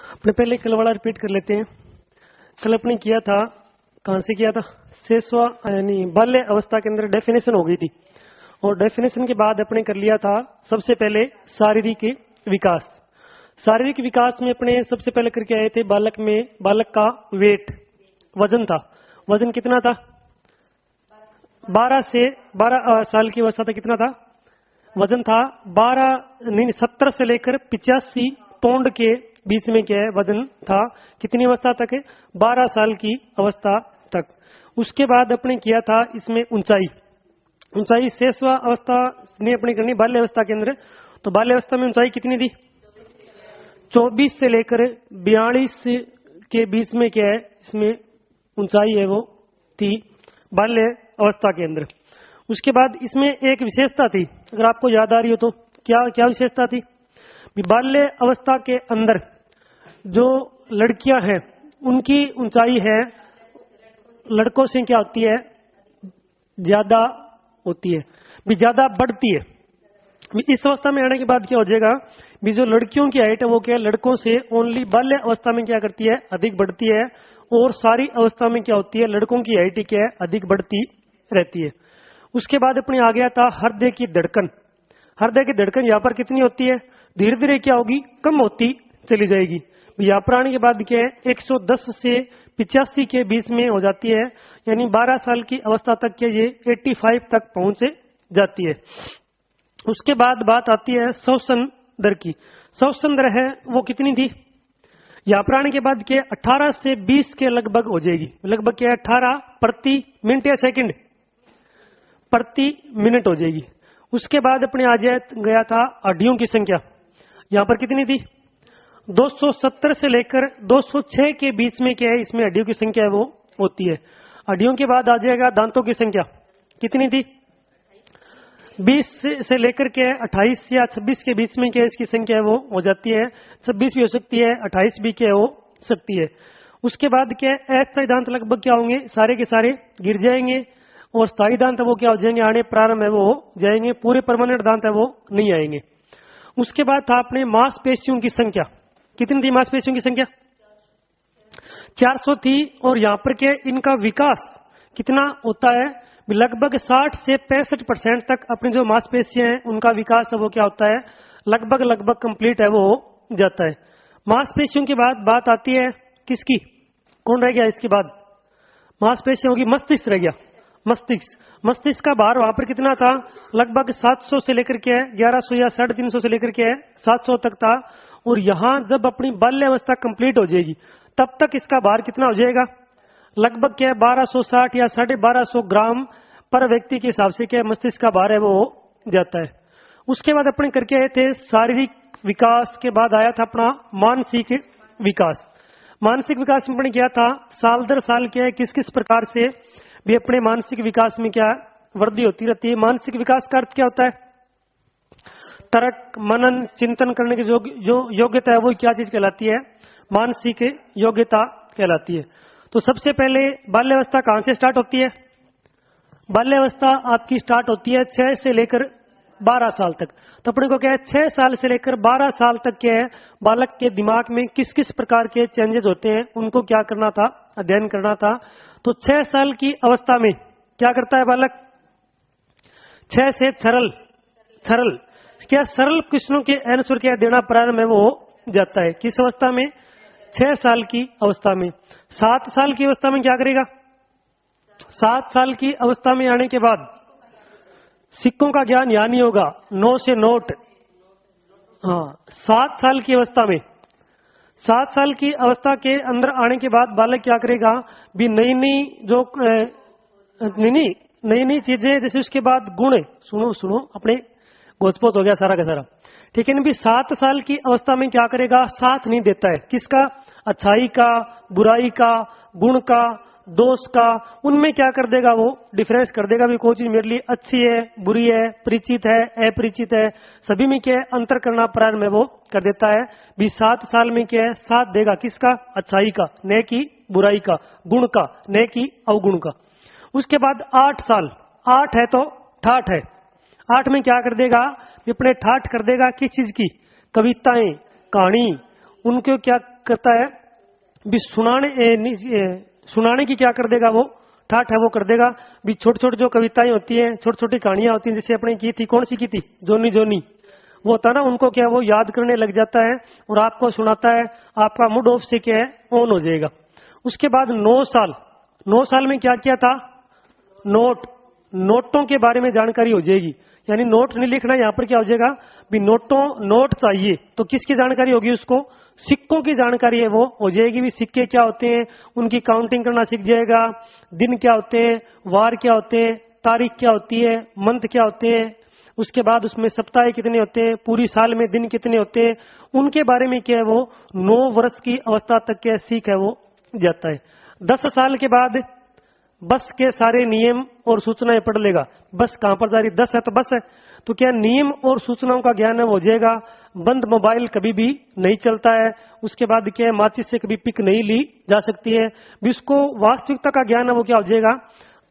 अपने पहले कल वाला रिपीट कर लेते हैं। कल अपने किया था, कहां से किया था, शेषवा यानी बाल्य अवस्था के अंदर डेफिनेशन हो गई थी, और डेफिनेशन के बाद अपने कर लिया था सबसे पहले शारीरिक विकास। शारीरिक विकास में अपने सबसे पहले करके आए थे बालक में, बालक का वेट, वजन था। वजन कितना था? 12 साल की अवस्था तक कितना था वजन था? 70 से लेकर 85 पाउंड के बीच में क्या है वजन था। कितनी अवस्था तक है? 12 साल की अवस्था तक। उसके बाद अपने किया था इसमें ऊंचाई शेषवा अवस्था ने अपनी करनी बाल्य अवस्था के अंदर। तो बाल्य अवस्था में ऊंचाई कितनी थी? 24 से लेकर 42 के बीच में क्या है इसमें ऊंचाई है वो थी बाल्य अवस्था के अंदर। उसके बाद इसमें एक विशेषता थी, अगर आपको याद आ रही हो तो क्या विशेषता थी? बाल्य अवस्था के अंदर जो लड़कियां हैं उनकी ऊंचाई है लड़कों से क्या होती है? ज्यादा होती है, भी ज्यादा बढ़ती है। इस अवस्था में आने के बाद क्या हो जाएगा, भी जो लड़कियों की हाइट है वो क्या है लड़कों से ओनली बाल्य अवस्था में क्या करती है? अधिक बढ़ती है। और सारी अवस्था में क्या होती है? लड़कों की हाइट क्या है? अधिक बढ़ती रहती है। उसके बाद अपने आ गया था हृदय की धड़कन। हृदय की धड़कन यहाँ पर कितनी होती है? धीरे धीरे क्या होगी? कम होती चली जाएगी। यहाँ पर आने के बाद क्या है 110 से 85 के बीच में हो जाती है, यानी 12 साल की अवस्था तक के ये 85 तक पहुंच जाती है। उसके बाद बात आती है श्वसन दर की। श्वसन दर है वो कितनी थी? यहाँ पर आने के बाद क्या 18 से 20 के लगभग हो जाएगी। लगभग क्या है 18 प्रति मिनट या सेकंड प्रति मिनट हो जाएगी। उसके बाद अपने आ गया था हड्डियों की संख्या। यहाँ पर कितनी थी? 270 से लेकर 206 के बीच में क्या है इसमें हड्डियों की संख्या है वो होती है। हड्डियों के बाद आ जाएगा दांतों की संख्या। कितनी थी? 20 से लेकर के 28 या 26 के बीच में क्या है इसकी संख्या है वो हो जाती है। 26 भी हो सकती है, 28 भी क्या हो सकती है। उसके बाद क्या है अस्थायी दांत लगभग क्या होंगे? सारे के सारे गिर जाएंगे, और स्थायी दांत वो क्या हो जाएंगे? आने प्रारंभ है वो हो जाएंगे। पूरे परमानेंट दांत है वो नहीं आएंगे। उसके बाद था अपने मांसपेशियों की संख्या। कितनी थी मांसपेशियों की संख्या? 400 थी। और यहाँ पर क्या इनका विकास कितना होता है? लगभग 60 से 65% तक अपनी जो मांसपेशियां हैं उनका विकास है वो क्या होता है? लगभग कंप्लीट है वो हो जाता है। मांसपेशियों के बाद बात आती है किसकी? कौन रह गया इसके बाद? मांसपेशियों की मस्तिष्क रह गया। मस्तिष्क का भार वहां पर कितना था? लगभग 700 से लेकर के 1100 या 350 से लेकर के 700 तक था। और यहां जब अपनी बाल्य अवस्था कंप्लीट हो जाएगी तब तक इसका भार कितना हो जाएगा? लगभग क्या है 1260 या 1250 ग्राम पर व्यक्ति के हिसाब से क्या मस्तिष्क का भार है वो हो जाता है। उसके बाद अपने करके आए थे शारीरिक विकास के बाद आया था अपना मानसिक विकास। मानसिक विकास में अपने क्या था? साल दर साल क्या है किस किस प्रकार से भी अपने मानसिक विकास में क्या वृद्धि होती रहती है। मानसिक विकास का अर्थ क्या होता है? तर्क, मनन, चिंतन करने की जो योग्यता है वो क्या चीज कहलाती है? मानसिक योग्यता कहलाती है। तो सबसे पहले बाल्यावस्था कहां से स्टार्ट होती है? बाल्यावस्था आपकी स्टार्ट होती है 6 से लेकर 12 साल तक। तो अपने को क्या है 6 साल से लेकर 12 साल तक क्या है बालक के दिमाग में किस किस प्रकार के चेंजेस होते हैं उनको क्या करना था? अध्ययन करना था। तो 6 साल की अवस्था में क्या करता है बालक? 6 से सरल क्या सरल क्वेश्चनों के आंसर क्या देना प्रारंभ है वो हो जाता है। किस अवस्था में? 6 साल की अवस्था में। 7 साल की अवस्था में क्या करेगा? 7 साल की अवस्था में आने के बाद सिक्कों का ज्ञान यहाँ नहीं होगा, नो से नोट। हाँ, 7 साल की अवस्था में, 7 साल की अवस्था के अंदर आने के बाद बालक क्या करेगा? भी नई नई चीजें, जैसे उसके बाद गुण, सुनो अपने गोचपोच हो गया सारा का सारा, ठीक है ना। भी 7 साल की अवस्था में क्या करेगा? साथ नहीं देता है किसका? अच्छाई का, बुराई का, गुण का, दोष का। उनमें क्या कर देगा वो? डिफरेंस कर देगा भी कोई चीज मेरे लिए अच्छी है, बुरी है, परिचित है, अपरिचित है, सभी में क्या है अंतर करना प्रारंभ में वो कर देता है। भी 7 साल में क्या है साथ देगा किसका? अच्छाई का, न की बुराई का, गुण का, न की अवगुण का। उसके बाद 8 साल, 8 है तो ठाठ है। 8 में क्या कर देगा? अपने ठाठ कर देगा किस चीज की? कविताएं, कहानी, उनको क्या करता है भी सुनाने की क्या कर देगा, वो ठाठ है वो कर देगा भी। छोटी छोटी जो कविताएं होती हैं, छोटी छोटी कहानियां होती हैं, जैसे अपने की थी, कौन सी की थी, जोनी जोनी, वो होता ना, उनको क्या वो याद करने लग जाता है और आपको सुनाता है, आपका मूड ऑफ से क्या है ऑन हो जाएगा। उसके बाद 9 साल में क्या किया था, नोटों के बारे में जानकारी हो जाएगी। यानी नोट नहीं लिखना, यहाँ पर क्या हो जाएगा भी नोट चाहिए तो किसकी जानकारी होगी, उसको सिक्कों की जानकारी है वो हो जाएगी भी। सिक्के क्या होते हैं, उनकी काउंटिंग करना सीख जाएगा, दिन क्या होते हैं, वार क्या होते हैं, तारीख क्या होती है, मंथ क्या होते हैं, उसके बाद उसमें सप्ताह कितने होते हैं, पूरी साल में दिन कितने होते हैं, उनके बारे में क्या है वो 9 वर्ष की अवस्था तक क्या सीख है वो जाता है। 10 साल के बाद बस के सारे नियम और सूचनाएं पढ़ लेगा। बस कहां पर जा रही, 10 है तो बस है, तो क्या नियम और सूचनाओं का ज्ञान है हो जाएगा। बंद मोबाइल कभी भी नहीं चलता है। उसके बाद क्या है, माचिस से कभी पिक नहीं ली जा सकती है भी। उसको वास्तविकता का ज्ञान है वो क्या हो जाएगा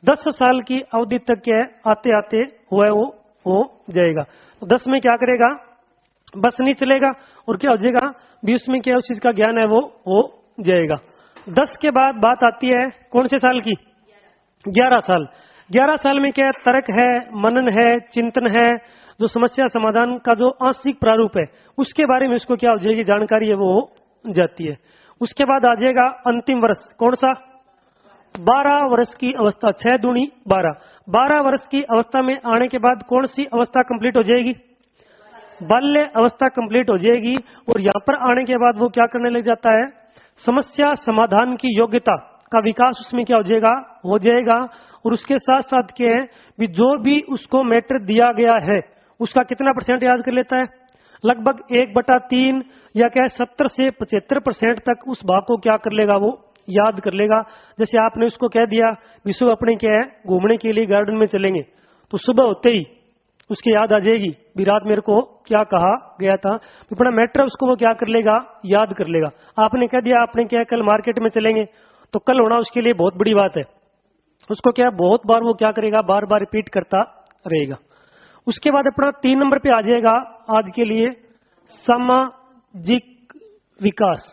10 साल की अवधि तक क्या है आते आते हुआ वो हो जाएगा। तो 10 में क्या करेगा, बस नहीं चलेगा और क्या हो जाएगा 20 में क्या उस चीज का ज्ञान है वो हो जाएगा। 10 के बाद बात आती है कौन से साल की, 11 साल। 11 साल में क्या है, तर्क है, मनन है, चिंतन है, जो समस्या समाधान का जो आंशिक प्रारूप है उसके बारे में उसको क्या हो जाएगी जानकारी है वो हो जाती है। उसके बाद आ जाएगा अंतिम वर्ष, कौन सा, 12 वर्ष की अवस्था, 6 दूनी 12। 12 वर्ष की अवस्था में आने के बाद कौन सी अवस्था कंप्लीट हो जाएगी, बाल्य अवस्था कंप्लीट हो जाएगी। और यहां पर आने के बाद वो क्या करने लग जाता है, समस्या समाधान की योग्यता का विकास उसमें क्या हो जाएगा। और उसके साथ साथ क्या है भी जो भी उसको मैटर दिया गया है उसका कितना % याद कर लेता है, लगभग 1/3 या क्या 70 से 75% तक उस भाग को क्या कर लेगा वो याद कर लेगा। जैसे आपने उसको कह दिया विश्व अपने क्या है घूमने के लिए गार्डन में चलेंगे, तो सुबह होते ही उसकी याद आ जाएगी भी रात मेरे को क्या कहा गया था, अपना मैटर उसको वो क्या कर लेगा याद कर लेगा। आपने कह दिया आपने क्या कल मार्केट में चलेंगे, तो कल होना उसके लिए बहुत बड़ी बात है, उसको क्या बहुत बार वो क्या करेगा बार बार रिपीट करता रहेगा। उसके बाद अपना 3 नंबर पे आ जाएगा आज के लिए सामाजिक विकास।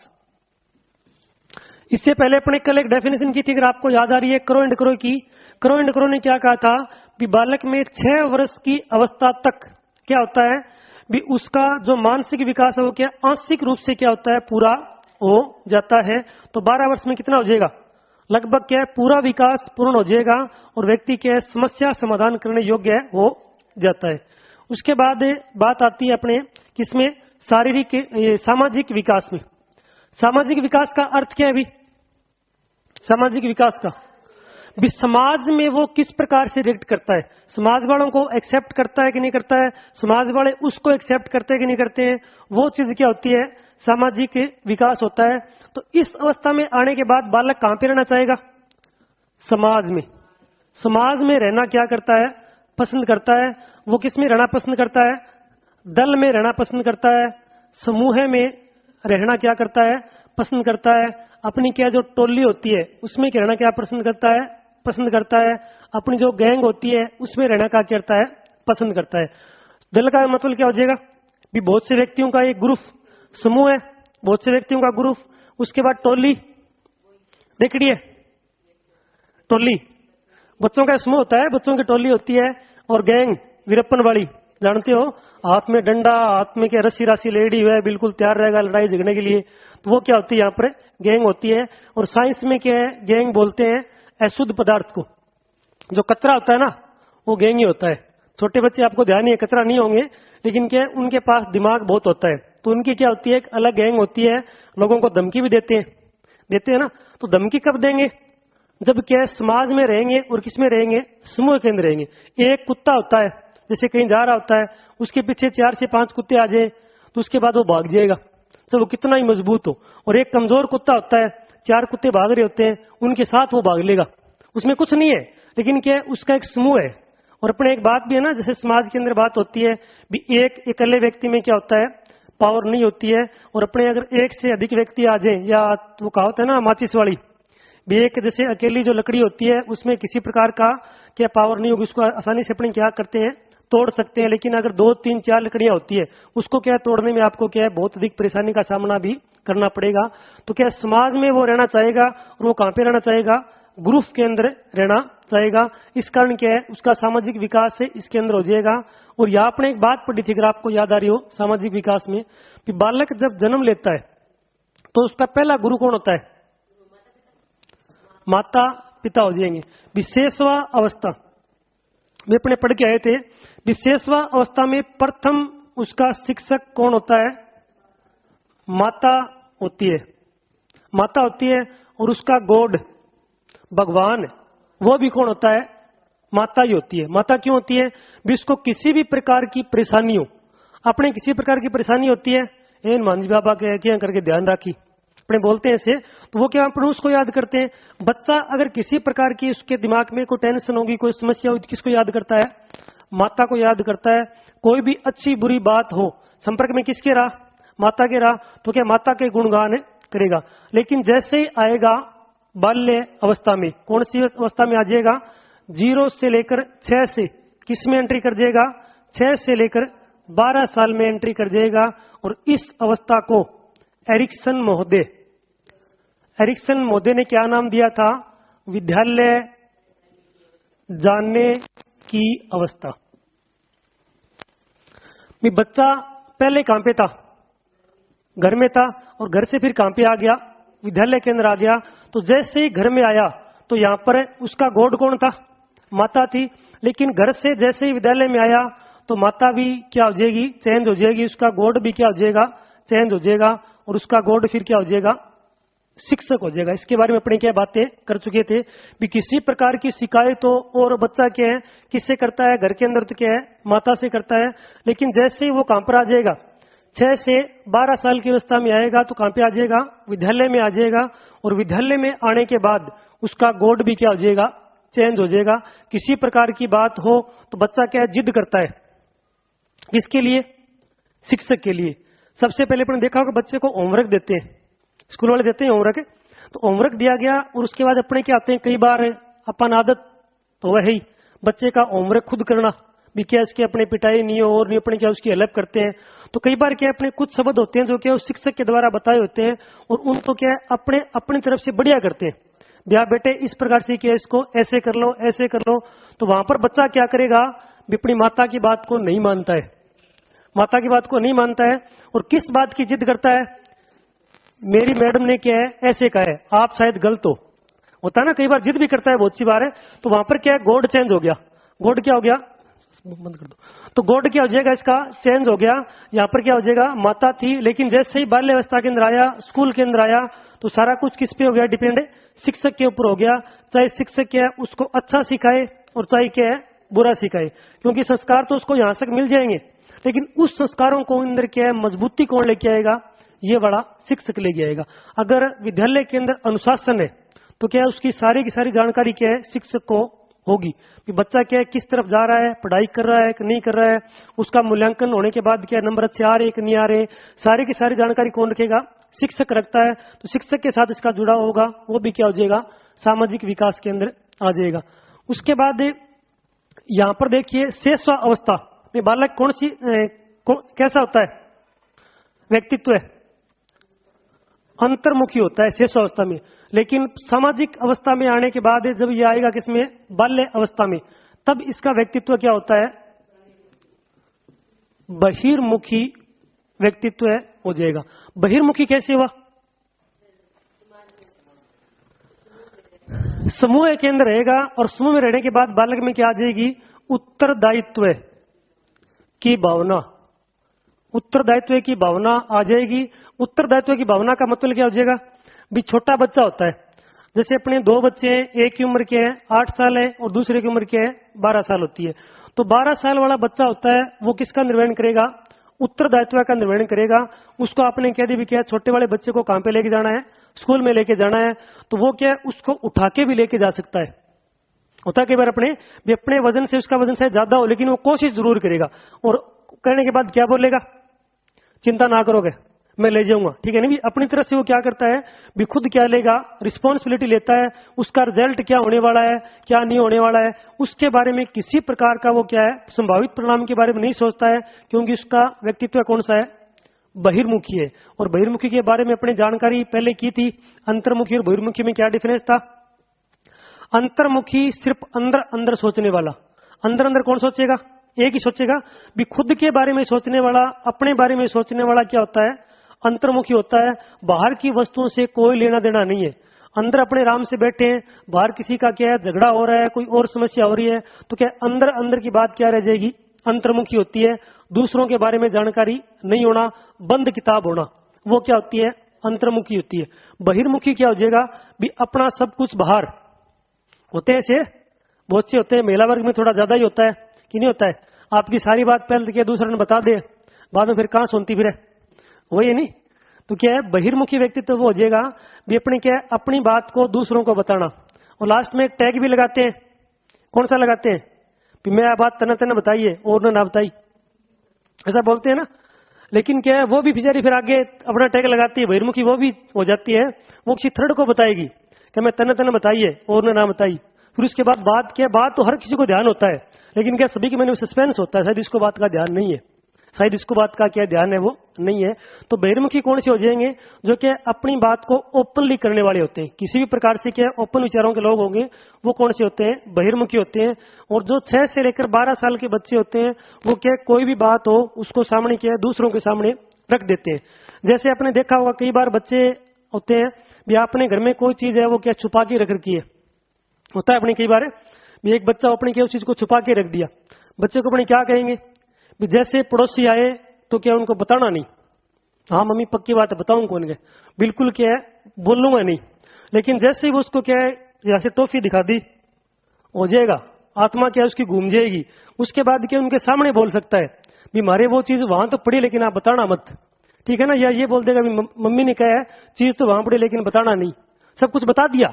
इससे पहले अपने कल एक डेफिनेशन की थी, अगर आपको याद आ रही है, क्रो एंड क्रो की। क्रो एंड क्रो ने क्या कहा था कि बालक में 6 वर्ष की अवस्था तक क्या होता है भी उसका जो मानसिक विकास है वो क्या आंशिक रूप से क्या होता है पूरा हो जाता है। तो 12 वर्ष में कितना हो जाएगा, लगभग क्या है पूरा विकास पूर्ण हो जाएगा और व्यक्ति क्या है समस्या समाधान करने योग्य है हो जाता है। उसके बाद बात आती है अपने किसमें, शारीरिक सामाजिक विकास में। सामाजिक विकास का अर्थ क्या है भी, सामाजिक विकास का भी समाज में वो किस प्रकार से रिएक्ट करता है, समाज वालों को एक्सेप्ट करता है कि नहीं करता है, समाज वाले उसको एक्सेप्ट करते हैं कि नहीं करते हैं, वो चीज क्या होती है सामाजिक विकास होता है। तो इस अवस्था में आने के बाद बालक कहां पे रहना चाहेगा, समाज में। समाज में रहना क्या करता है पसंद करता है, वो किस में रहना पसंद करता है, दल में रहना पसंद करता है, समूह में रहना क्या करता है पसंद करता है, अपनी क्या जो टोली होती है उसमें रहना क्या पसंद करता है, अपनी जो गैंग होती है उसमें रहना क्या करता है पसंद करता है। दल का मतलब क्या हो जाएगा भी बहुत से व्यक्तियों का एक ग्रुप, समूह है बहुत से व्यक्तियों का ग्रुप। उसके बाद टोली, देखिए है टोली बच्चों का समूह होता है, बच्चों की टोली होती है। और गैंग वीरप्पन वाली जानते हो, हाथ में डंडा, हाथ में क्या रस्सी राशि लेडी हुआ है, बिल्कुल तैयार रहेगा लड़ाई झगड़ने के लिए, तो वो क्या होती है यहाँ पर गैंग होती है। और साइंस में क्या है गैंग बोलते हैं अशुद्ध पदार्थ को, जो कचरा होता है ना वो गैंग ही होता है। छोटे बच्चे आपको ध्यान नहीं है कचरा नहीं होंगे, लेकिन क्या उनके पास दिमाग बहुत होता है, तो उनकी क्या होती है एक अलग गैंग होती है, लोगों को धमकी भी देते हैं ना। तो धमकी कब देंगे, जब क्या समाज में रहेंगे और किस में रहेंगे समूह के अंदर रहेंगे। एक कुत्ता होता है जैसे कहीं जा रहा होता है, उसके पीछे 4 से 5 कुत्ते आ जाए तो उसके बाद वो भाग जाएगा, तो वो कितना ही मजबूत हो। और एक कमजोर कुत्ता होता है, 4 कुत्ते भाग रहे होते हैं उनके साथ वो भाग लेगा, उसमें कुछ नहीं है, लेकिन क्या है उसका एक समूह है। और अपने एक बात भी है ना, जैसे समाज के अंदर बात होती है भी एक अकेले व्यक्ति में क्या होता है पावर नहीं होती है, और अपने अगर एक से अधिक व्यक्ति आ जाए, या वो कहावत है ना माचिस वाली भी, एक जैसे अकेली जो लकड़ी होती है उसमें किसी प्रकार का क्या पावर नहीं होगी, उसको आसानी से अपने क्या करते हैं तोड़ सकते हैं, लेकिन अगर 2, 3, 4 लकड़ियां होती है उसको क्या है तोड़ने में आपको क्या है बहुत अधिक परेशानी का सामना भी करना पड़ेगा। तो क्या समाज में वो रहना चाहेगा और वो कहां पे रहना चाहेगा, ग्रुप के अंदर रहना चाहेगा। इस कारण क्या है उसका सामाजिक विकास है इसके अंदर हो जाएगा। और यहाँ आपने एक बात पढ़ी थी, अगर आपको याद आ रही हो सामाजिक विकास में, कि बालक जब जन्म लेता है तो उसका पहला गुरु कौन होता है, माता पिता हो जाएंगे। विशेषवा अवस्था वे अपने पढ़ के आए थे, विशेषवा अवस्था में प्रथम उसका शिक्षक कौन होता है, माता होती है, माता होती है। और उसका गॉड भगवान वो भी कौन होता है, माता ही होती है। माता क्यों होती है, भी उसको किसी भी प्रकार की परेशानी हो, अपने किसी प्रकार की परेशानी होती है, ए हनुमान जी बाबा के क्या करके ध्यान राखी अपने बोलते हैं ऐसे, तो वो क्या अपने उसको याद करते हैं। बच्चा अगर किसी प्रकार की उसके दिमाग में कोई टेंशन होगी, कोई समस्या होगी, किसको याद करता है, माता को याद करता है। कोई भी अच्छी बुरी बात हो संपर्क में किसके रहा, माता के रहा, तो क्या माता के गुणगान करेगा। लेकिन जैसे ही आएगा बाल्य अवस्था में, कौन सी अवस्था में आ जाएगा, 0 से लेकर 6 से किस में एंट्री कर जाएगा, 6 से लेकर 12 साल में एंट्री कर जाएगा। और इस अवस्था को एरिक्सन महोदय ने क्या नाम दिया था, विद्यालय जानने की अवस्था। बच्चा पहले कहां पे था, घर में था, और घर से फिर कहां पे आ गया, विद्यालय के अंदर आ गया। तो जैसे ही घर में आया तो यहां पर उसका गॉड कौन था, माता थी। लेकिन घर से जैसे ही विद्यालय में आया तो माता भी क्या हो जाएगी, चेंज हो जाएगी, उसका गॉड भी क्या हो जाएगा, चेंज हो जाएगा। और उसका गॉड फिर क्या हो जाएगा, शिक्षक हो जाएगा। इसके बारे में अपने क्या बातें कर चुके थे भी, किसी प्रकार की शिकायत हो और बच्चा क्या है किससे करता है, घर के अंदर तो क्या है माता से करता है। लेकिन जैसे ही वो कहां पर आ जाएगा, 6 से 12 साल की अवस्था में आएगा तो कहां पे आ जाएगा, विद्यालय में आ जाएगा। और विद्यालय में आने के बाद उसका गॉड भी क्या हो जाएगा, चेंज हो जाएगा। किसी प्रकार की बात हो तो बच्चा क्या जिद करता है, किसके लिए, शिक्षक के लिए। सबसे पहले अपने देखा होगा बच्चे को होमवर्क देते हैं, स्कूल वाले देते हैं होमवर्क, तो होमवर्क दिया गया और उसके बाद अपने क्या आते हैं, कई बार अपन आदत तो वह ही बच्चे का होमवर्क खुद करना भी, क्या इसके अपने पिटाई नहीं हो और नहीं अपने क्या उसकी हेल्प करते हैं। तो कई बार क्या अपने कुछ शब्द होते हैं जो क्या उस शिक्षक के द्वारा बताए होते हैं और उनको क्या अपने अपनी तरफ से बढ़िया करते हैं, भैया बेटे इस प्रकार से किया, इसको ऐसे कर लो ऐसे कर लो। तो वहां पर बच्चा क्या करेगा, अपनी माता की बात को नहीं मानता है, माता की बात को नहीं मानता है। और किस बात की जिद करता है, मेरी मैडम ने क्या है ऐसे कहा है, आप शायद गलत हो, होता है ना कई बार जिद भी करता है, बहुत सी बार है। तो वहां पर क्या है, गॉड चेंज हो गया, गॉड क्या हो गया, बंद कर दो, तो गॉड क्या हो जाएगा, इसका चेंज हो गया। यहाँ पर क्या हो जाएगा, माता थी, लेकिन जैसे ही बाल्य अवस्था के अंदर आया, स्कूल के अंदर आया, तो सारा कुछ किस पे हो गया, डिपेंड है शिक्षक के ऊपर हो गया। चाहे शिक्षक क्या है उसको अच्छा सिखाए और चाहे क्या है बुरा सिखाए, क्योंकि संस्कार तो उसको यहां तक मिल जाएंगे, लेकिन उस संस्कारों को अंदर क्या है मजबूती कौन लेके आएगा, ये बड़ा शिक्षक लेके आएगा। अगर विद्यालय के अंदर अनुशासन है तो क्या है उसकी सारी की सारी जानकारी क्या है शिक्षक को होगी कि बच्चा क्या है किस तरफ जा रहा है, पढ़ाई कर रहा है कि नहीं कर रहा है, उसका मूल्यांकन होने के बाद क्या नंबर अच्छे आ रहे कि नहीं आ रहे, सारी की सारी जानकारी कौन रखेगा, शिक्षक रखता है। तो शिक्षक के साथ इसका जुड़ा होगा, वो भी क्या हो जाएगा, सामाजिक विकास के अंदर आ जाएगा। उसके बाद यहां पर देखिए शेषवा अवस्था में बालक कैसा होता है, व्यक्तित्व है अंतर्मुखी होता है शेष अवस्था में। लेकिन सामाजिक अवस्था में आने के बाद जब ये आएगा किसमें, बाल्य अवस्था में, तब इसका व्यक्तित्व क्या होता है, बहिर्मुखी व्यक्तित्व हो जाएगा। बहिर्मुखी कैसे हुआ, समूह के अंदर रहेगा और समूह में रहने के बाद बालक में क्या आ जाएगी, उत्तरदायित्व की भावना, उत्तरदायित्व की भावना आ जाएगी। उत्तरदायित्व की भावना का मतलब क्या हो जाएगा, भी छोटा बच्चा होता है, जैसे अपने 2 बच्चे हैं, एक की उम्र क्या है 8 साल है और दूसरे की उम्र क्या है 12 साल होती है। तो 12 साल वाला बच्चा होता है वो किसका निर्वहन करेगा, उत्तरदायित्व का निर्वहन करेगा। उसको आपने कह दी भी क्या छोटे वाले बच्चे को कहां पे लेके जाना है, स्कूल में लेके जाना है, तो वो क्या उसको उठा के भी लेके जा सकता है। होता कई बार अपने वजन से उसका वजन शायद ज्यादा हो, लेकिन वो कोशिश जरूर करेगा और करने के बाद क्या बोलेगा, चिंता ना करोगे, मैं ले जाऊंगा, ठीक है ना भी। अपनी तरफ से वो क्या करता है भी, खुद क्या लेगा, रिस्पॉन्सिबिलिटी लेता है, उसका रिजल्ट क्या होने वाला है, क्या नहीं होने वाला है, उसके बारे में किसी प्रकार का वो क्या है, संभावित परिणाम के बारे में नहीं सोचता है, क्योंकि उसका व्यक्तित्व कौन सा है, बहिर्मुखी है। और बहिर्मुखी के बारे में अपने जानकारी पहले की थी। अंतर्मुखी और बहिर्मुखी में क्या डिफरेंस था? अंतर्मुखी सिर्फ अंदर अंदर सोचने वाला। अंदर अंदर कौन सोचेगा? एक ही सोचेगा भी, खुद के बारे में सोचने वाला, अपने बारे में सोचने वाला क्या होता है, अंतर्मुखी होता है। बाहर की वस्तुओं से कोई लेना देना नहीं है। अंदर अपने आराम से बैठे हैं, बाहर किसी का क्या है, झगड़ा हो रहा है, कोई और समस्या हो रही है, तो क्या अंदर अंदर की बात क्या रह जाएगी, अंतर्मुखी होती है। दूसरों के बारे में जानकारी नहीं होना, बंद किताब होना, वो क्या होती है, अंतर्मुखी होती है। बहिर्मुखी क्या हो जाएगा भी, अपना सब कुछ बाहर होते हैं। ऐसे बहुत से होते हैं, महिला वर्ग में थोड़ा ज्यादा ही होता है कि नहीं होता है, आपकी सारी बात पहले क्या दूसरे ने बता दे, बाद में फिर कहां सुनती फिर, वही है नहीं। तो क्या है, बहिर्मुखी व्यक्तित्व वो हो जाएगा भी, अपने क्या है, अपनी बात को दूसरों को बताना। और लास्ट में एक टैग भी लगाते हैं, कौन सा लगाते हैं कि मैं आ बात तना तना बताइए और ना बताई, ऐसा बोलते हैं ना। लेकिन क्या है, वो भी बेचारी फिर आगे अपना टैग लगाती है, बहिर्मुखी वो भी हो जाती है, वो किसी थर्ड को बताएगी कि मैं तना तना बताइए और ना बताई। फिर उसके बाद बात क्या है, बात तो हर किसी को ध्यान होता है, लेकिन क्या सभी के मन में सस्पेंस होता है, शायद इसको बात का ध्यान नहीं है, शायद इसको बात का क्या ध्यान है वो नहीं है। तो बहिर्मुखी कौन से हो जाएंगे, जो कि अपनी बात को ओपनली करने वाले होते हैं, किसी भी प्रकार से क्या ओपन विचारों के लोग होंगे, वो कौन से होते हैं, बहिर्मुखी होते हैं। और जो 6 से लेकर 12 साल के बच्चे होते हैं, वो क्या कोई भी बात हो उसको सामने क्या दूसरों के सामने रख देते हैं। जैसे आपने देखा होगा कई बार बच्चे होते हैं भी, अपने घर में कोई चीज है वो क्या छुपा के रख रखी है, होता है अपने कई बार भी, एक बच्चा अपने क्या उस चीज को छुपा के रख दिया। बच्चे को अपने क्या कहेंगे भी, जैसे पड़ोसी आए तो क्या उनको बताना नहीं, हाँ मम्मी पक्की बात है बताऊं कौन के, बिल्कुल क्या है बोलूंगा नहीं। लेकिन जैसे ही वो उसको क्या है जैसे टॉफी दिखा दी, हो जाएगा, आत्मा क्या उसकी घूम जाएगी। उसके बाद क्या उनके सामने बोल सकता है भी, मारे वो चीज वहां तो पड़ी लेकिन आप बताना मत, ठीक है ना। या ये बोल देगा भी, मम्मी ने कहा है चीज तो वहां पड़ी लेकिन बताना नहीं। सब कुछ बता दिया,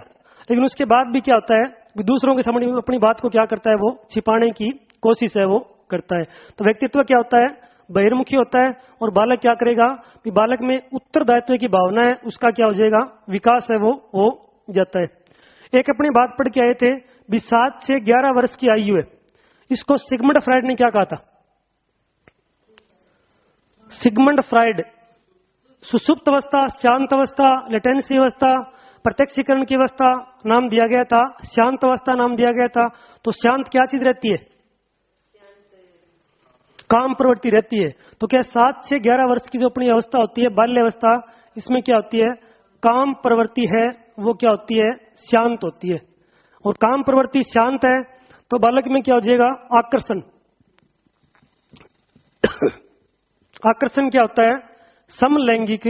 लेकिन उसके बाद भी क्या होता है भी, दूसरों के सामने अपनी बात को क्या करता है, वो छिपाने की कोशिश है वो करता है। तो व्यक्तित्व क्या होता है, बहिर्मुखी होता है। और बालक क्या करेगा कि बालक में उत्तरदायित्व की भावना है, उसका क्या हो जाएगा, विकास है वो हो जाता है। एक अपनी बात पढ़ के आए थे भी, 7 से 11 वर्ष की आयु है, इसको सिगमंड फ्राइड ने क्या कहा था? सिगमंड फ्राइड सुसुप्त अवस्था, शांत अवस्था, लेटेंसी अवस्था, प्रत्यक्षीकरण की अवस्था नाम दिया गया था, शांत अवस्था नाम दिया गया था। तो शांत क्या चीज रहती है, काम प्रवृत्ति रहती है। तो क्या 7 से 11 वर्ष की जो अपनी अवस्था होती है, बाल्य अवस्था, इसमें क्या होती है, काम प्रवृत्ति है वो क्या होती है, शांत होती है। और काम प्रवृत्ति शांत है तो बालक में क्या हो जाएगा, आकर्षण। आकर्षण क्या होता है, समलैंगिक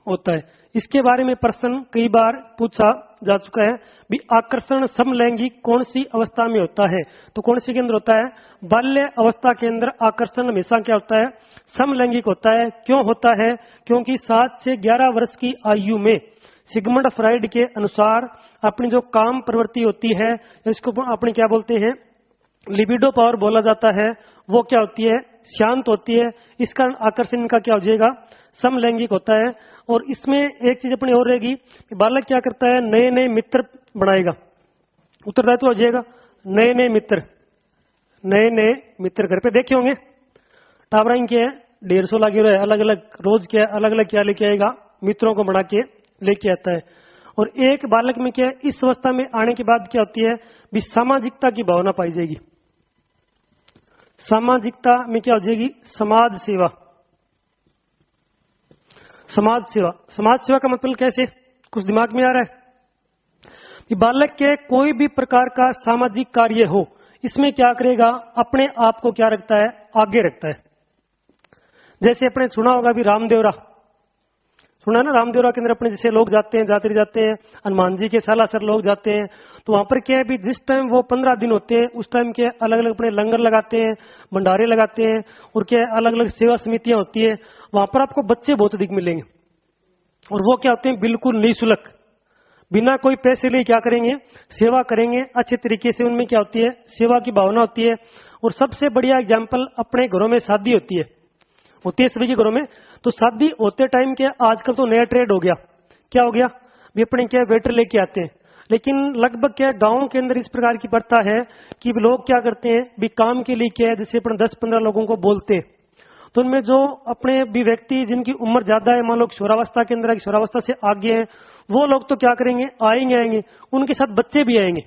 होता है। इसके बारे में प्रश्न कई बार पूछा जा चुका है भी, आकर्षण समलैंगिक कौन सी अवस्था में होता है? तो कौन सी के अंदर होता है, बाल्य अवस्था के अंदर आकर्षण हमेशा क्या होता है, समलैंगिक होता है। क्यों होता है, क्योंकि 7 से 11 वर्ष की आयु में सिगमंड फ्राइड के अनुसार अपनी जो काम प्रवृत्ति होती है, इसको अपने क्या बोलते हैं, लिबिडो पावर बोला जाता है, वो क्या होती है, शांत होती है। इस कारण आकर्षण का क्या हो जाएगा, समलैंगिक होता है। और इसमें एक चीज अपनी और रहेगी कि बालक क्या करता है, नए नए मित्र बनाएगा, उत्तरदायित्व हो जाएगा, नए नए मित्र घर पे देखे होंगे, टावराइन के 150 लगे हुए अलग अलग, रोज क्या अलग अलग क्या लेके आएगा, मित्रों को बना के लेके आता है। और एक बालक में क्या इस अवस्था में आने के बाद क्या होती है भी, सामाजिकता की भावना पाई जाएगी। सामाजिकता में क्या हो जाएगी, समाज सेवा। समाज सेवा का मतलब कैसे, कुछ दिमाग में आ रहा है कि बालक के कोई भी प्रकार का सामाजिक कार्य हो, इसमें क्या करेगा, अपने आप को क्या रखता है, आगे रखता है। जैसे अपने सुना होगा भी, रामदेवरा सुना ना, रामदेवरा के अंदर अपने जैसे लोग जाते हैं, जाते हैं, हनुमान जी के सालासर लोग जाते हैं। तो वहां पर क्या है भी, जिस टाइम वो 15 दिन होते हैं, उस टाइम के अलग अलग अपने लंगर लगाते हैं, भंडारे लगाते हैं, और क्या अलग अलग सेवा समितियां होती है। वहां पर आपको बच्चे बहुत अधिक मिलेंगे, और वो क्या होते हैं, बिल्कुल निःशुल्क, बिना कोई पैसे लिए क्या करेंगे, सेवा करेंगे अच्छे तरीके से। उनमें क्या होती है, सेवा की भावना होती है। और सबसे बढ़िया एग्जाम्पल, अपने घरों में शादी होती है सभी के घरों में, तो शादी होते टाइम के आजकल तो नया ट्रेड हो गया, क्या हो गया, भी अपने क्या वेटर लेके आते हैं। लेकिन लगभग क्या गांव के अंदर इस प्रकार की प्रथा है कि लोग क्या करते हैं, भी काम के लिए क्या है, जैसे अपने 10-15 लोगों को बोलते हैं, तो उनमें जो अपने भी व्यक्ति जिनकी उम्र ज्यादा है, मान लो किशोरावस्था के अंदर, किशोरावस्था से आगे है, वो लोग तो क्या करेंगे, आएंगे, उनके साथ बच्चे भी आएंगे।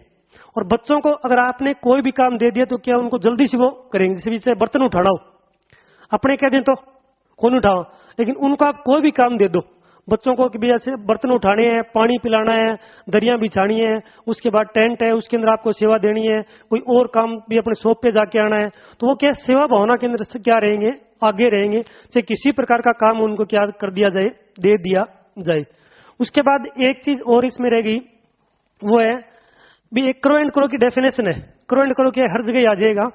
और बच्चों को अगर आपने कोई भी काम दे दिया तो क्या उनको जल्दी से वो करेंगे। जैसे बर्तन उठाना हो, अपने कह दें तो कौन उठाओ, लेकिन उनको आप कोई भी काम दे दो बच्चों को कि भी ऐसे बर्तन उठाने हैं, पानी पिलाना है, दरिया बिछानी है, उसके बाद टेंट है, उसके अंदर आपको सेवा देनी है, कोई और काम भी अपने शॉप पे जाके आना है, तो वो क्या सेवा भावना के अंदर से क्या रहेंगे, आगे रहेंगे। चाहे किसी प्रकार का काम उनको क्या कर दिया जाए, दे दिया जाए। उसके बाद एक चीज और इसमें रहेगी, वो है भी एक क्रो एंड क्रो की डेफिनेशन है। क्रो एंड क्रो क्या हर जगह आ जाएगा।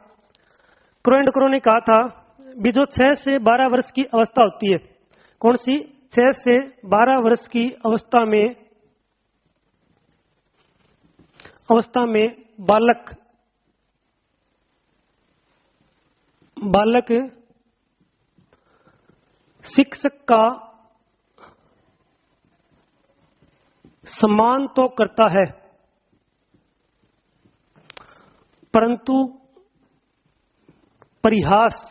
क्रो एंड क्रो ने कहा था भी जो 6 से 12 वर्ष की अवस्था होती है, कौन सी, 6 से 12 वर्ष की अवस्था में बालक शिक्षक का सम्मान तो करता है, परंतु परिहास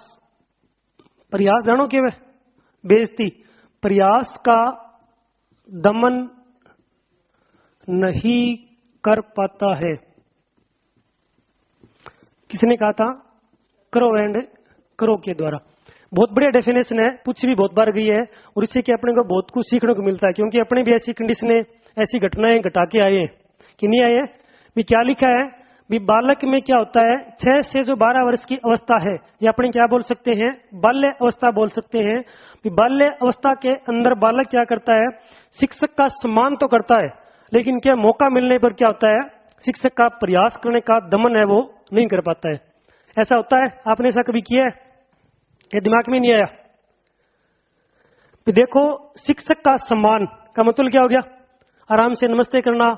जानो क्या वे, बेइज्जती, प्रयास का दमन नहीं कर पाता है। किसने कहा था, क्रो एंड क्रो के द्वारा। बहुत बढ़िया डेफिनेशन है, पूछी भी बहुत बार गई है, और इससे कि अपने को बहुत कुछ सीखने को मिलता है, क्योंकि अपने भी ऐसी कंडीशनें, ऐसी घटनाएं घटा के आए हैं कि नहीं आए हैं। भी क्या लिखा है, भी बालक में क्या होता है, 6 से जो 12 वर्ष की अवस्था है, ये अपने क्या बोल सकते हैं, बाल्य अवस्था बोल सकते हैं। भी बाल्य अवस्था के अंदर बालक क्या करता है, शिक्षक का सम्मान तो करता है, लेकिन क्या मौका मिलने पर क्या होता है, शिक्षक का प्रयास करने का दमन है वो नहीं कर पाता है। ऐसा होता है, आपने ऐसा कभी किया है, ये दिमाग में नहीं आया। देखो, शिक्षक का सम्मान का मतलब क्या हो गया, आराम से नमस्ते करना,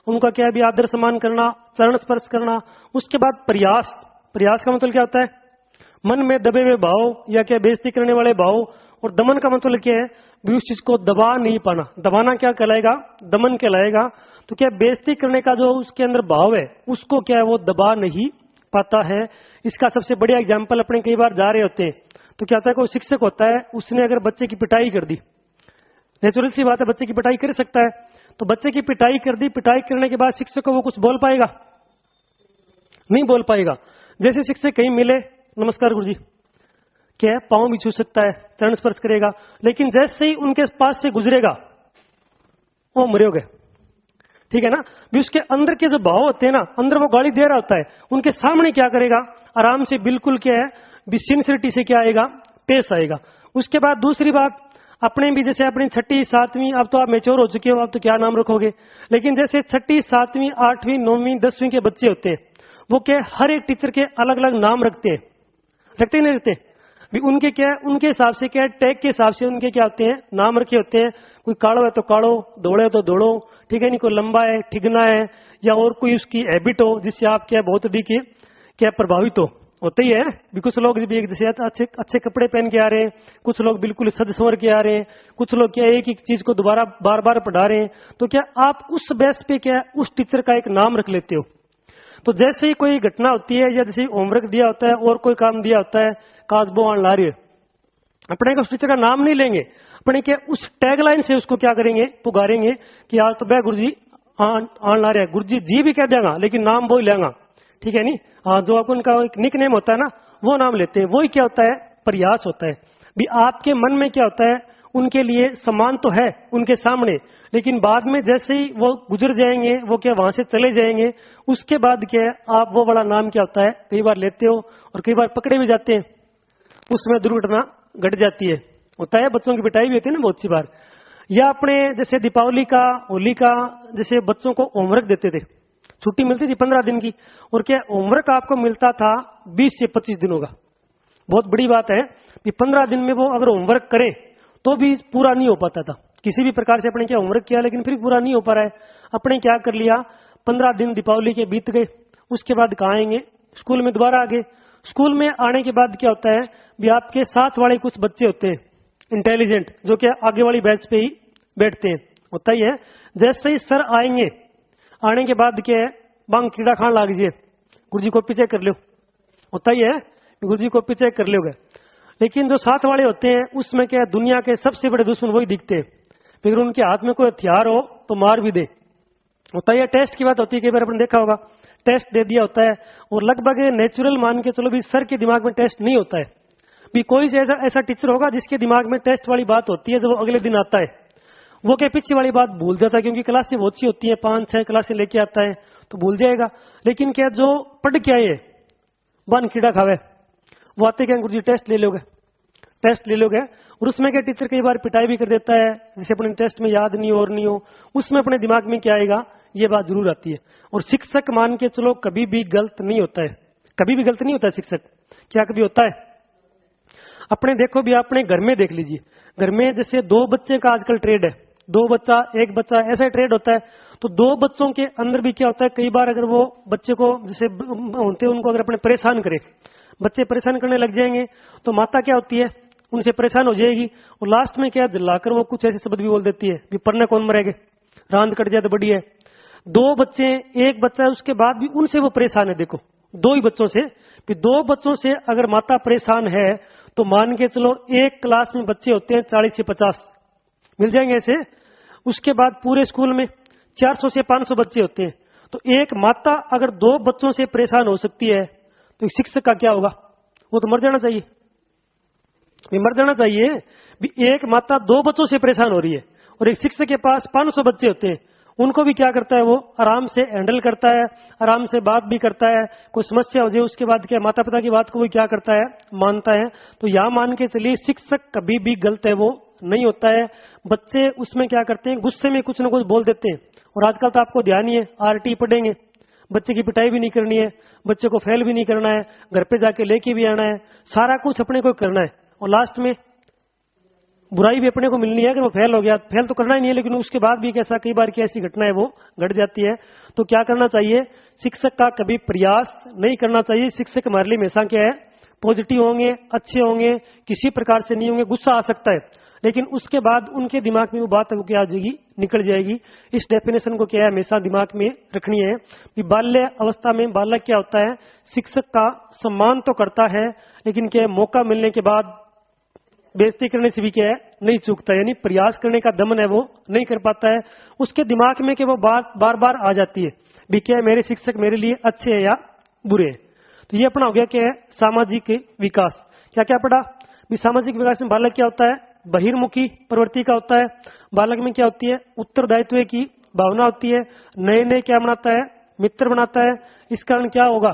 उनका क्या भी आदर सम्मान करना, चरण स्पर्श करना। उसके बाद प्रयास का मतलब क्या होता है, मन में दबे हुए भाव या क्या बेइज्जती करने वाले भाव। और दमन का मतलब क्या है, भी उस चीज को दबा नहीं पाना, दबाना क्या कहलाएगा, दमन कहलाएगा। तो क्या बेइज्जती करने का जो उसके अंदर भाव है, उसको क्या है, वो दबा नहीं पाता है। इसका सबसे बढ़िया एग्जाम्पल, अपने कई बार जा रहे होते हैं तो क्या होता है, कोई शिक्षक होता है, उसने अगर बच्चे की पिटाई कर दी, नेचुरल सी बात है, बच्चे की पिटाई कर सकता है, तो बच्चे की पिटाई कर दी, पिटाई करने के बाद शिक्षक को वो कुछ बोल पाएगा, नहीं बोल पाएगा। जैसे शिक्षक कहीं मिले, नमस्कार गुरुजी, क्या है, पांव भी छू सकता है, चरण स्पर्श करेगा, लेकिन जैसे ही उनके पास से गुजरेगा वो मरे हो गए, ठीक है ना। भी उसके अंदर के जो भाव होते हैं ना, अंदर वो गाली दे रहा होता है, उनके सामने क्या करेगा, आराम से बिल्कुल क्या है, सिंसियरिटी से क्या आएगा, पेश आएगा। उसके बाद दूसरी बात, अपने भी जैसे अपनी 6ठी 7वीं, अब तो आप मैच्योर हो चुके हो, अब तो क्या नाम रखोगे, लेकिन जैसे 6ठी 7वीं 8वीं 9वीं 10वीं के बच्चे होते हैं, वो क्या हर एक टीचर के अलग अलग नाम रखते हैं, रखते नहीं रखते भी, उनके क्या है, उनके हिसाब से क्या है, टैग के हिसाब से उनके क्या होते हैं, नाम रखे होते हैं। कोई काड़ो है तो काड़ो, दौड़े है तो दौड़ो, ठीक है नहीं, कोई लंबा है, ठिगना है, या और कोई उसकी हैबिट हो जिससे आप क्या बहुत अधिक क्या प्रभावित होते ही है। भी कुछ लोग भी जैसे अच्छे कपड़े पहन के आ रहे हैं, कुछ लोग बिल्कुल सज संवर के आ रहे हैं, कुछ लोग क्या एक ही चीज को दोबारा बार बार पढ़ा रहे हैं, तो क्या आप उस बेस पे क्या उस टीचर का एक नाम रख लेते हो। तो जैसे ही कोई घटना होती है, या जैसे होमवर्क दिया होता है और कोई काम दिया होता है, काजबो आन ला रही है, अपने को उस टीचर का नाम नहीं लेंगे, अपने क्या उस टैगलाइन से उसको क्या करेंगे, पुकारेंगे कि आज तो बे गुरुजी आन ला रहे हैं, गुरुजी जी भी कह देगा लेकिन नाम वो ही लेगा, ठीक है नहीं। हाँ, जो आप उनका एक निक नेम होता है ना, वो नाम लेते हैं, वही क्या होता है, प्रयास होता है। भी आपके मन में क्या होता है, उनके लिए सम्मान तो है उनके सामने, लेकिन बाद में जैसे ही वो गुजर जाएंगे, वो क्या वहां से चले जाएंगे, उसके बाद क्या है, आप वो वाला नाम क्या होता है, कई बार लेते हो और कई बार पकड़े भी जाते हैं, उसमें दुर्घटना घट जाती है। होता है, बच्चों की पिटाई भी होती है ना बहुत सी बार। या अपने जैसे दीपावली का, होली का, जैसे बच्चों को होमवर्क देते थे, छुट्टी मिलती थी 15 दिन की, और क्या होमवर्क आपको मिलता था 20 से 25 दिनों का। बहुत बड़ी बात है कि 15 दिन में वो अगर होमवर्क करें तो भी पूरा नहीं हो पाता था, किसी भी प्रकार से अपने क्या होमवर्क किया लेकिन फिर पूरा नहीं हो पा रहा है। अपने क्या कर लिया, 15 दिन दीपावली के बीत गए, उसके बाद कहाँ आएंगे, स्कूल में दोबारा आ गए। स्कूल में आने के बाद क्या होता है, भी आपके साथ वाले कुछ बच्चे होते हैं, इंटेलिजेंट, जो कि आगे वाली बैच पे ही बैठते हैं। होता ही है, जैसे ही सर आएंगे, आने के बाद क्या है, बांग कीड़ा खान लाग जिए, गुरुजी कॉपी चेक कर लो। होता ही है, गुरुजी कॉपी चेक कर लोगे। लेकिन जो साथ वाले होते हैं उसमें क्या है, दुनिया के सबसे बड़े दुश्मन वही दिखते हैं। फिर उनके हाथ में कोई हथियार हो तो मार भी दे। होता है, टेस्ट की बात होती है, कई बार आपने देखा होगा, टेस्ट दे दिया होता है और लगभग नेचुरल मान के चलो भी सर के दिमाग में टेस्ट नहीं होता है। भी कोई से ऐसा टीचर होगा जिसके दिमाग में टेस्ट वाली बात होती है, जब वो अगले दिन आता है वो क्या पीछे वाली बात भूल जाता है, क्योंकि क्लासें बहुत सी होती है, 5-6 क्लासें लेके आता है तो भूल जाएगा। लेकिन क्या जो पढ़ के आए बन कीड़ा खावे, वो आते क्या गुरुजी टेस्ट ले लोगे, टेस्ट ले लोगे, और उसमें क्या टीचर कई बार पिटाई भी कर देता है, जिसे अपने टेस्ट में याद नहीं हो और नहीं हो, उसमें अपने दिमाग में क्या आएगा, ये बात जरूर आती है। और शिक्षक मान के चलो कभी भी गलत नहीं होता है, कभी भी गलत नहीं होता है शिक्षक। क्या कभी होता है? अपने देखो भी, अपने घर में देख लीजिए, घर में जैसे 2 बच्चे का आजकल ट्रेड है, 2 बच्चा 1 बच्चा ऐसा ट्रेड होता है। तो 2 बच्चों के अंदर भी क्या होता है, कई बार अगर वो बच्चे को जैसे होते हैं उनको अगर अपने परेशान करे, बच्चे परेशान करने लग जाएंगे तो माता क्या होती है, उनसे परेशान हो जाएगी और लास्ट में क्या जलाकर वो कुछ ऐसे शब्द भी बोल देती है, भी पढ़ने कौन मरेगे, रांद कट जाए तो बड़ी है। 2 बच्चे 1 बच्चा है, उसके बाद भी उनसे वो परेशान है। देखो 2 ही बच्चों से, 2 बच्चों से अगर माता परेशान है तो मान के चलो एक क्लास में बच्चे होते हैं 40 से 50 मिल जाएंगे ऐसे। उसके बाद पूरे स्कूल में 400 से 500 बच्चे होते हैं। तो एक माता अगर 2 बच्चों से परेशान हो सकती है तो शिक्षक का क्या होगा, वो तो मर जाना चाहिए, मर जाना चाहिए। भी एक माता 2 बच्चों से परेशान हो रही है और एक शिक्षक के पास 500 बच्चे होते हैं, उनको भी क्या करता है, वो आराम से हैंडल करता है, आराम से बात भी करता है। कोई समस्या हो जाए उसके बाद क्या माता पिता की बात को वो क्या करता है, मानता है। तो यह मान के चलिए शिक्षक कभी भी गलत है वो नहीं होता है। बच्चे उसमें क्या करते हैं, गुस्से में कुछ न कुछ बोल देते हैं। और आजकल तो आपको ध्यान ही है, आरटी पढ़ेंगे, बच्चे की पिटाई भी नहीं करनी है, बच्चे को फेल भी नहीं करना है, घर पे जाके लेके भी आना है, सारा कुछ अपने को करना है। और लास्ट में बुराई भी अपने को मिलनी है। अगर वो फेल हो गया, फेल तो करना ही नहीं है, लेकिन उसके बाद भी कैसा कई बार की ऐसी घटना है वो घट जाती है। तो क्या करना चाहिए, शिक्षक का कभी प्रयास नहीं करना चाहिए। शिक्षक हमारे लिए हमेशा क्या है, पॉजिटिव होंगे, अच्छे होंगे, किसी प्रकार से नहीं होंगे। गुस्सा आ सकता है लेकिन उसके बाद उनके दिमाग में वो बात है वो क्या आ जाएगी, निकल जाएगी। इस डेफिनेशन को क्या है हमेशा दिमाग में रखनी है कि बाल्य अवस्था में बालक क्या होता है, शिक्षक का सम्मान तो करता है लेकिन क्या है, मौका मिलने के बाद बेइज्जती करने से भी क्या है नहीं चूकता, यानी प्रयास करने का दमन है वो नहीं कर पाता है। उसके दिमाग में क्या वो बात बार बार आ जाती है भी क्या है, मेरे शिक्षक मेरे लिए अच्छे है या बुरे है। तो ये अपना हो गया क्या है, सामाजिक विकास। क्या क्या पढ़ा भी, सामाजिक विकास में बालक क्या होता है, बहिर्मुखी प्रवृत्ति का होता है। बालक में क्या होती है, उत्तरदायित्व की भावना होती है। नए नए क्या बनाता है, मित्र बनाता है। इस कारण क्या होगा,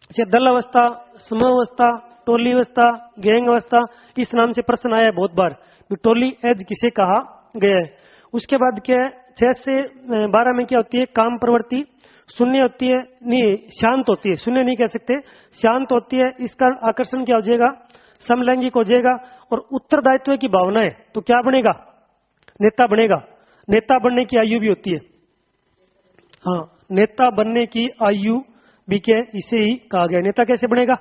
जैसे दल अवस्था, समूह अवस्था, टोली अवस्था, गैंग अवस्था, इस नाम से प्रश्न आया है बहुत बार, टोली एज किसे कहा गया है। उसके बाद क्या है, 6 से 12 में क्या होती है, काम प्रवृत्ति शून्य होती है, नहीं शांत होती है, शून्य नहीं कह सकते, शांत होती है। इसका आकर्षण क्या हो जाएगा, समलैंगिक हो जाएगा। और उत्तरदायित्व की भावना है तो क्या बनेगा, नेता बनेगा। नेता बनने की आयु भी होती है, हाँ नेता बनने की आयु भी क्या है, इसे ही कहा गया। नेता कैसे बनेगा,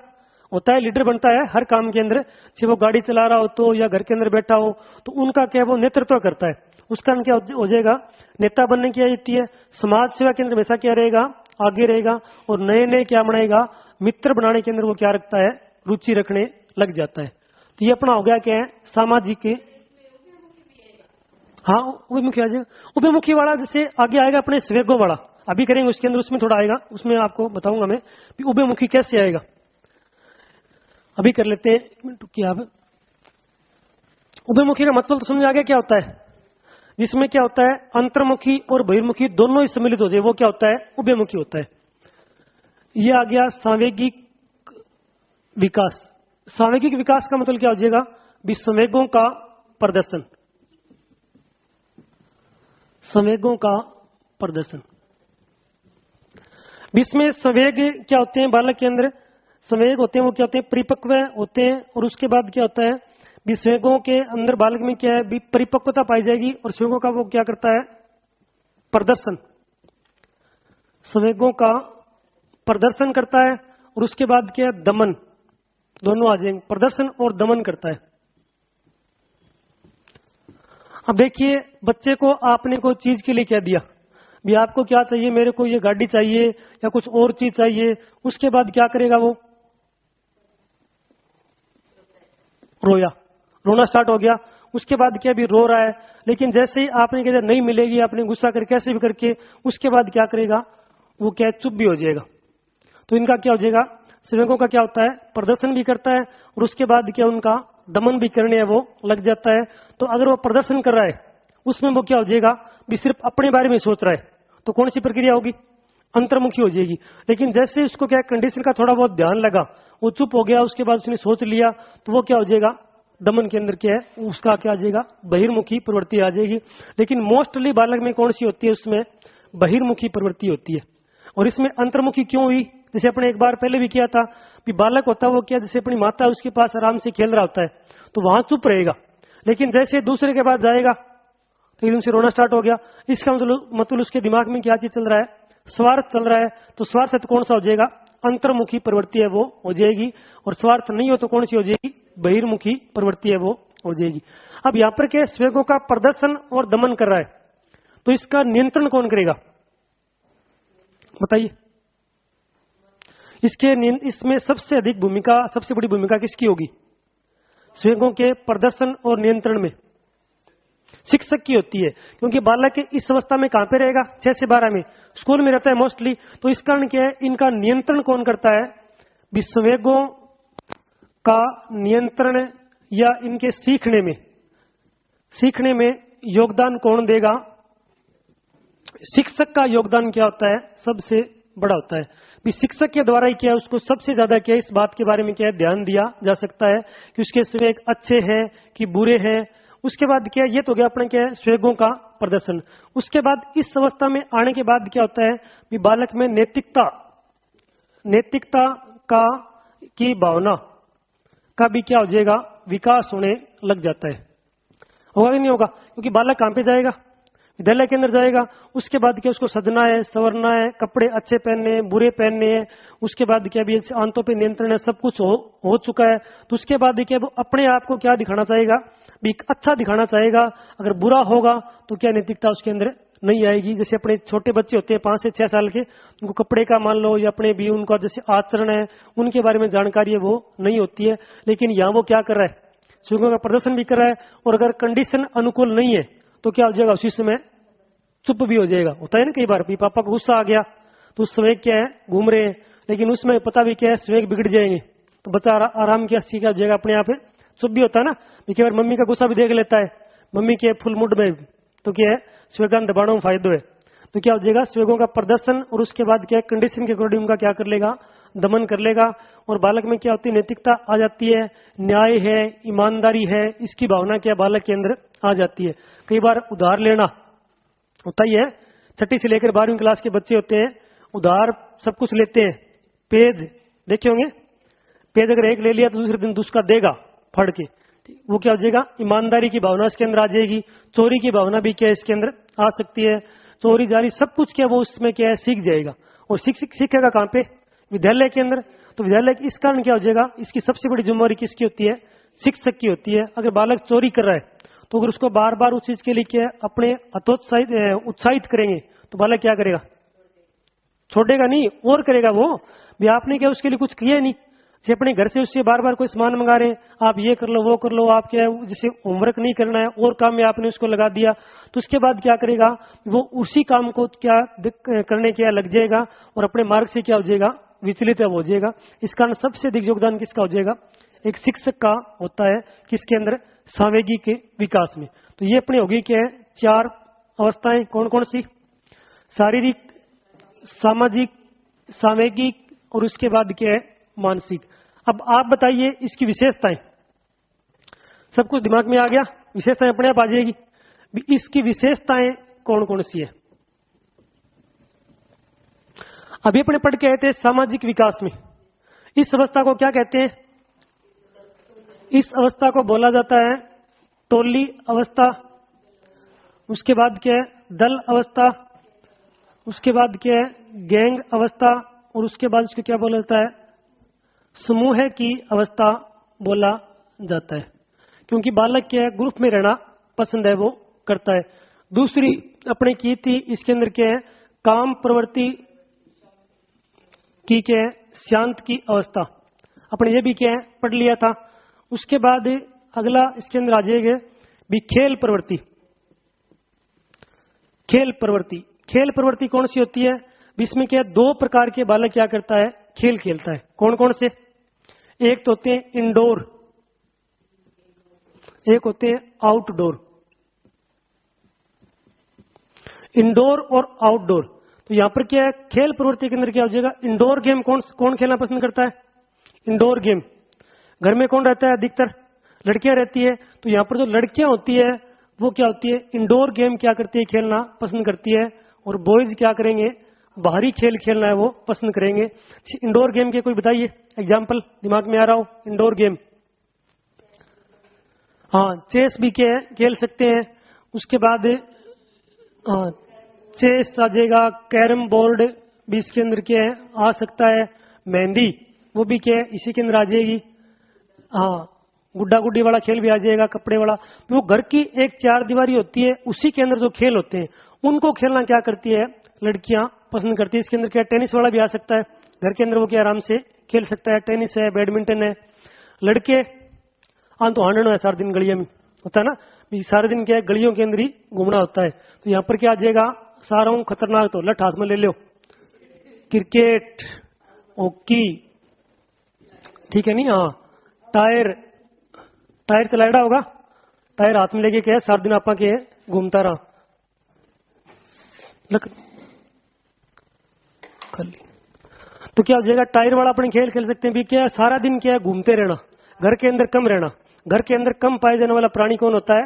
होता है लीडर बनता है हर काम के अंदर, चाहे वो गाड़ी चला रहा हो तो या घर के अंदर बैठा हो तो उनका क्या वो नेतृत्व करता है। उसका क्या हो जाएगा, नेता बनने की आयु होती है। समाज सेवा के अंदर हमेशा क्या रहेगा, आगे रहेगा। और नए नए क्या बनाएगा, मित्र बनाने के अंदर वो क्या रखता है, रुचि रखने लग जाता है। तो ये अपना हो गया क्या है, सामाजिक। हाँ उभयमुखी आ जाएगा, उभयमुखी वाला जैसे आगे आएगा अपने स्वेगों वाला, अभी करेंगे उसके अंदर, उसमें थोड़ा आएगा, उसमें आपको बताऊंगा मैं कि उभयमुखी कैसे आएगा। अभी कर लेते हैं क्या। अब उभयमुखी का मतलब तो समझ आ गया क्या होता है, जिसमें क्या होता है अंतर्मुखी और बहिर्मुखी दोनों ही सम्मिलित हो जाए, वो क्या होता है, उभयमुखी होता है। ये आ गया सांवेगिक विकास। सांवेगिक विकास का मतलब क्या हो जाएगा, संवेगों का प्रदर्शन, संवेगों का प्रदर्शन। इसमें संवेग क्या होते हैं, बालक के अंदर संवेग होते हैं, वो क्या होते हैं, परिपक्व होते हैं। और उसके बाद क्या होता है, संवेगों के अंदर बालक में क्या है, परिपक्वता पाई जाएगी। और संवेगों का वो क्या करता है, प्रदर्शन, संवेगों का प्रदर्शन करता है। और उसके बाद क्या है, दमन, दोनों आ जाएंगे, प्रदर्शन और दमन करता है। अब देखिए, बच्चे को आपने कोई चीज के लिए कह दिया, भी आपको क्या चाहिए, मेरे को ये गाड़ी चाहिए या कुछ और चीज चाहिए, उसके बाद क्या करेगा वो? रोया, रोना स्टार्ट हो गया। उसके बाद क्या, भी रो रहा है, लेकिन जैसे ही आपने कहा नहीं मिलेगी, आपने गुस्सा करके कैसे भी करके, उसके बाद क्या करेगा वो? क्या, चुप भी हो जाएगा। तो इनका क्या हो जाएगा? सेवकों का क्या होता है? प्रदर्शन भी करता है और उसके बाद क्या, उनका दमन भी करने है वो लग जाता है। तो अगर वो प्रदर्शन कर रहा है उसमें वो क्या हो जाएगा, भी सिर्फ अपने बारे में सोच रहा है, तो कौन सी प्रक्रिया होगी? अंतर्मुखी हो जाएगी। लेकिन जैसे उसको क्या, कंडीशन का थोड़ा बहुत ध्यान लगा, वो चुप हो गया, उसके बाद उसने सोच लिया, तो वो क्या हो जाएगा? दमन के अंदर क्या है, उसका क्या आ जाएगा? बहिर्मुखी प्रवृत्ति आ जाएगी। लेकिन मोस्टली बालक में कौन सी होती है? उसमें बहिर्मुखी प्रवृत्ति होती है। और इसमें अंतर्मुखी क्यों हुई? जैसे अपने एक बार पहले भी किया था कि बालक होता है वो क्या, जैसे अपनी माता उसके पास आराम से खेल रहा होता है तो वहां चुप रहेगा, लेकिन जैसे दूसरे के पास जाएगा तो एकदम से रोना स्टार्ट हो गया। इसका मतलब उसके दिमाग में क्या चीज चल रहा है? स्वार्थ चल रहा है। तो स्वार्थ है तो कौन सा हो जाएगा? अंतर्मुखी प्रवृत्ति है वो हो जाएगी। और स्वार्थ नहीं हो तो कौन सी हो जाएगी? बहिर्मुखी प्रवृत्ति है वो हो जाएगी। अब यहां पर क्या, स्वेगों का प्रदर्शन और दमन कर रहा है, तो इसका नियंत्रण कौन करेगा बताइए? इसमें सबसे अधिक भूमिका, सबसे बड़ी भूमिका किसकी होगी? स्वेगों के प्रदर्शन और नियंत्रण में शिक्षक की होती है। क्योंकि बालक के इस अवस्था में कहां पे रहेगा? 6 से 12 में स्कूल में रहता है मोस्टली। तो इस कारण क्या है, इनका नियंत्रण कौन करता है? विस्वेगों का नियंत्रण या इनके सीखने में योगदान कौन देगा? शिक्षक का योगदान क्या होता है? सबसे बड़ा होता है। भी शिक्षक के द्वारा ही क्या, उसको सबसे ज्यादा क्या, इस बात के बारे में क्या ध्यान दिया जा सकता है कि उसके स्वेग अच्छे हैं कि बुरे हैं। उसके बाद क्या, ये तो गया अपने क्या, स्वेगों का प्रदर्शन। उसके बाद इस अवस्था में आने के बाद क्या होता है कि बालक में नैतिकता का की भावना का भी क्या हो जाएगा? विकास होने लग जाता है। होगा कि नहीं होगा? क्योंकि बालक कहां पे जाएगा? विद्यालय के अंदर जाएगा। उसके बाद क्या, उसको सजना है, संवरना है, कपड़े अच्छे पहनने हैं, बुरे पहनने हैं। उसके बाद क्या, भी आंतों पे नियंत्रण है, सब कुछ हो चुका है। तो उसके बाद क्या, वो अपने आप को क्या दिखाना चाहेगा? भी अच्छा दिखाना चाहेगा। अगर बुरा होगा तो क्या, नैतिकता उसके अंदर नहीं आएगी। जैसे अपने छोटे बच्चे होते हैं 5 से 6 साल के, उनको कपड़े का मान लो या अपने भी उनका जैसे आचरण है उनके बारे में जानकारी है वो नहीं होती है। लेकिन यहाँ वो क्या कर रहा है? स्वेगों का प्रदर्शन भी कर रहा है। और अगर कंडीशन अनुकूल नहीं है तो क्या हो जाएगा? उसी समय चुप भी हो जाएगा। होता है ना कई बार, भी पापा को गुस्सा आ गया तो स्वेग क्या है, घूम रहे हैं, लेकिन उसमें पता भी क्या है, स्वेग बिगड़ जाएंगे। तो बच्चा आराम क्या सीखा हो जाएगा, अपने आप चुप भी होता है ना। कई बार मम्मी का गुस्सा भी देख लेता है, मम्मी के फुल मूड में, तो क्या है, स्वेगान दबाने में फायदो है। तो क्या हो जाएगा? स्वेगों का प्रदर्शन और उसके बाद क्या, कंडीशन के अकॉर्डिंग उनका क्या कर लेगा? दमन कर लेगा। और बालक में क्या होती है? नैतिकता आ जाती है, न्याय है, ईमानदारी है, इसकी भावना क्या बालक के अंदर आ जाती है। कई बार उधार लेना होता ही है, 6ठी से लेकर 12वीं क्लास के बच्चे होते हैं, उधार सब कुछ लेते हैं। पेज देखे होंगे, पेज अगर एक ले लिया तो दूसरे दिन दूसरा देगा फड़ के, वो क्या हो जाएगा? ईमानदारी की भावना इसके अंदर आ जाएगी। चोरी की भावना भी क्या इसके अंदर आ सकती है। चोरी जारी सब कुछ क्या वो उसमें क्या है, सीख जाएगा। और सीखेगा कहां पे? विद्यालय के अंदर। तो विद्यालय इस कारण क्या हो जाएगा? इसकी सबसे बड़ी जिम्मेवारी किसकी होती है? शिक्षक की होती है। अगर बालक चोरी कर रहा है तो अगर उसको बार बार उस चीज के लिए क्या अपने उत्साहित करेंगे तो बालक क्या करेगा? छोड़ेगा नहीं और करेगा वो भी। आपने क्या उसके लिए कुछ किया नहीं। जैसे अपने घर से उससे बार बार कोई सामान मंगा रहे हैं, आप ये कर लो वो कर लो, आप क्या जैसे होमवर्क नहीं करना है और काम में आपने उसको लगा दिया, तो उसके बाद क्या करेगा वो? उसी काम को क्या करने क्या लग जाएगा और अपने मार्ग से क्या हो जाएगा? विचलित हो जाएगा। इस कारण सबसे अधिक योगदान किसका हो जाएगा? एक शिक्षक का होता है। किसके अंदर? सावेगी के विकास में। तो ये अपनी होगी क्या है? 4 अवस्थाएं। कौन कौन सी? शारीरिक, सामाजिक, सावेगिक और उसके बाद क्या है? मानसिक। अब आप बताइए इसकी विशेषताएं। सब कुछ दिमाग में आ गया, विशेषताएं अपने आप आ जाएगी। इसकी विशेषताएं कौन कौन सी है? अभी अपने पढ़ के आए थे सामाजिक विकास में। इस अवस्था को क्या कहते हैं? इस अवस्था को बोला जाता है टोली अवस्था। उसके बाद क्या है? दल अवस्था। उसके बाद क्या है? गैंग अवस्था। और उसके बाद इसको क्या बोला जाता है? समूह की अवस्था बोला जाता है। क्योंकि बालक क्या है? ग्रुप में रहना पसंद है वो करता है। दूसरी अपने की थी, इसके अंदर क्या है, काम प्रवृत्ति की क्या है, शांत की अवस्था, अपने ये भी क्या है पढ़ लिया था। उसके बाद अगला इसके अंदर आ जाएगा भी खेल प्रवृत्ति। खेल प्रवृत्ति, खेल प्रवृत्ति कौन सी होती है, इसमें क्या है, दो प्रकार के बालक क्या करता है, खेल खेलता है। कौन कौन से, एक तो होते हैं इंडोर, एक होते हैं आउटडोर। इंडोर और आउटडोर, तो यहां पर क्या है, खेल प्रवृत्ति के अंदर क्या हो जाएगा, इंडोर गेम कौन खेलना पसंद करता है, इंडोर गेम। घर में कौन रहता है, अधिकतर लड़कियां रहती है, तो यहां पर जो लड़कियां होती है वो क्या होती है, इंडोर गेम क्या करती है, खेलना पसंद करती है। और बॉयज क्या करेंगे, बाहरी खेल खेलना है वो पसंद करेंगे। इंडोर गेम के कोई बताइए एग्जाम्पल दिमाग में आ रहा हो, इंडोर गेम। हाँ, चेस भी क्या है खेल सकते हैं। उसके बाद चेस आ जाएगा, कैरम बोर्ड भी इसके अंदर क्या है आ सकता है, मेहंदी वो भी क्या है इसी के अंदर आ जाएगी। हाँ, गुड्डा गुड्डी वाला खेल भी आ जाएगा, कपड़े वाला। वो घर की एक चार दीवारी होती है, उसी के अंदर जो खेल होते हैं उनको खेलना क्या करती है, लड़कियां पसंद करती है। इसके अंदर क्या, टेनिस वाला भी आ सकता है, घर के अंदर वो क्या आराम से खेल सकता है, टेनिस है, बैडमिंटन है। लड़के तो हांडनो है, सारा दिन गलियों में होता है ना, सारे दिन क्या है गलियों के अंदर ही घूमना होता है। तो यहाँ पर क्या आ जाएगा, सारा हूं खतरनाक, तो लठ हाथ में ले लो, क्रिकेट, हॉकी, ठीक है नहीं। हाँ, टायर चलाएड़ा होगा, टायर हाथ में लेके क्या है सारा दिन आपा के घूमता रहा। तो क्या हो जाएगा, टायर वाला अपने खेल खेल सकते हैं भी, क्या सारा दिन क्या है घूमते रहना, घर के अंदर कम रहना। घर के अंदर कम पाए जाने वाला प्राणी कौन होता है,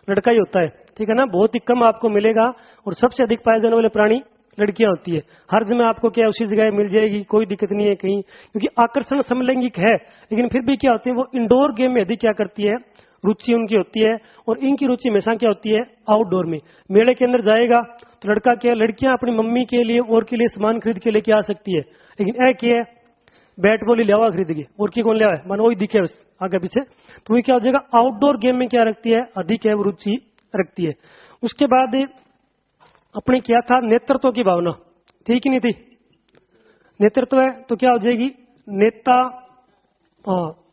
लड़का ही होता है, ठीक है ना। बहुत ही कम आपको मिलेगा, और सबसे अधिक पाए जाने वाले प्राणी लड़कियां होती है। हर जगह आपको क्या उसी जगह मिल जाएगी, कोई दिक्कत नहीं है कहीं, क्योंकि आकर्षण समलैंगिक है। लेकिन फिर भी क्या होती है, वो इंडोर गेम में अधिक क्या करती है, रुचि उनकी होती है। और इनकी रुचि हमेशा क्या होती है, आउटडोर में। मेले के अंदर जाएगा तो लड़का क्या, लड़कियां अपनी मम्मी के लिए और के लिए सामान खरीद के लेके आ सकती है, लेकिन ऐ क्या है, बैट बॉल ही लिया खरीद के, और की कौन लिया है, मानो वही दिखे बस आगे पीछे। तो वही क्या हो जाएगा, आउटडोर गेम में क्या रखती है, अधिक है वो रुचि रखती है। उसके बाद अपने क्या था, नेतृत्व की भावना, थी कि नहीं थी, नेतृत्व है तो क्या हो जाएगी, नेता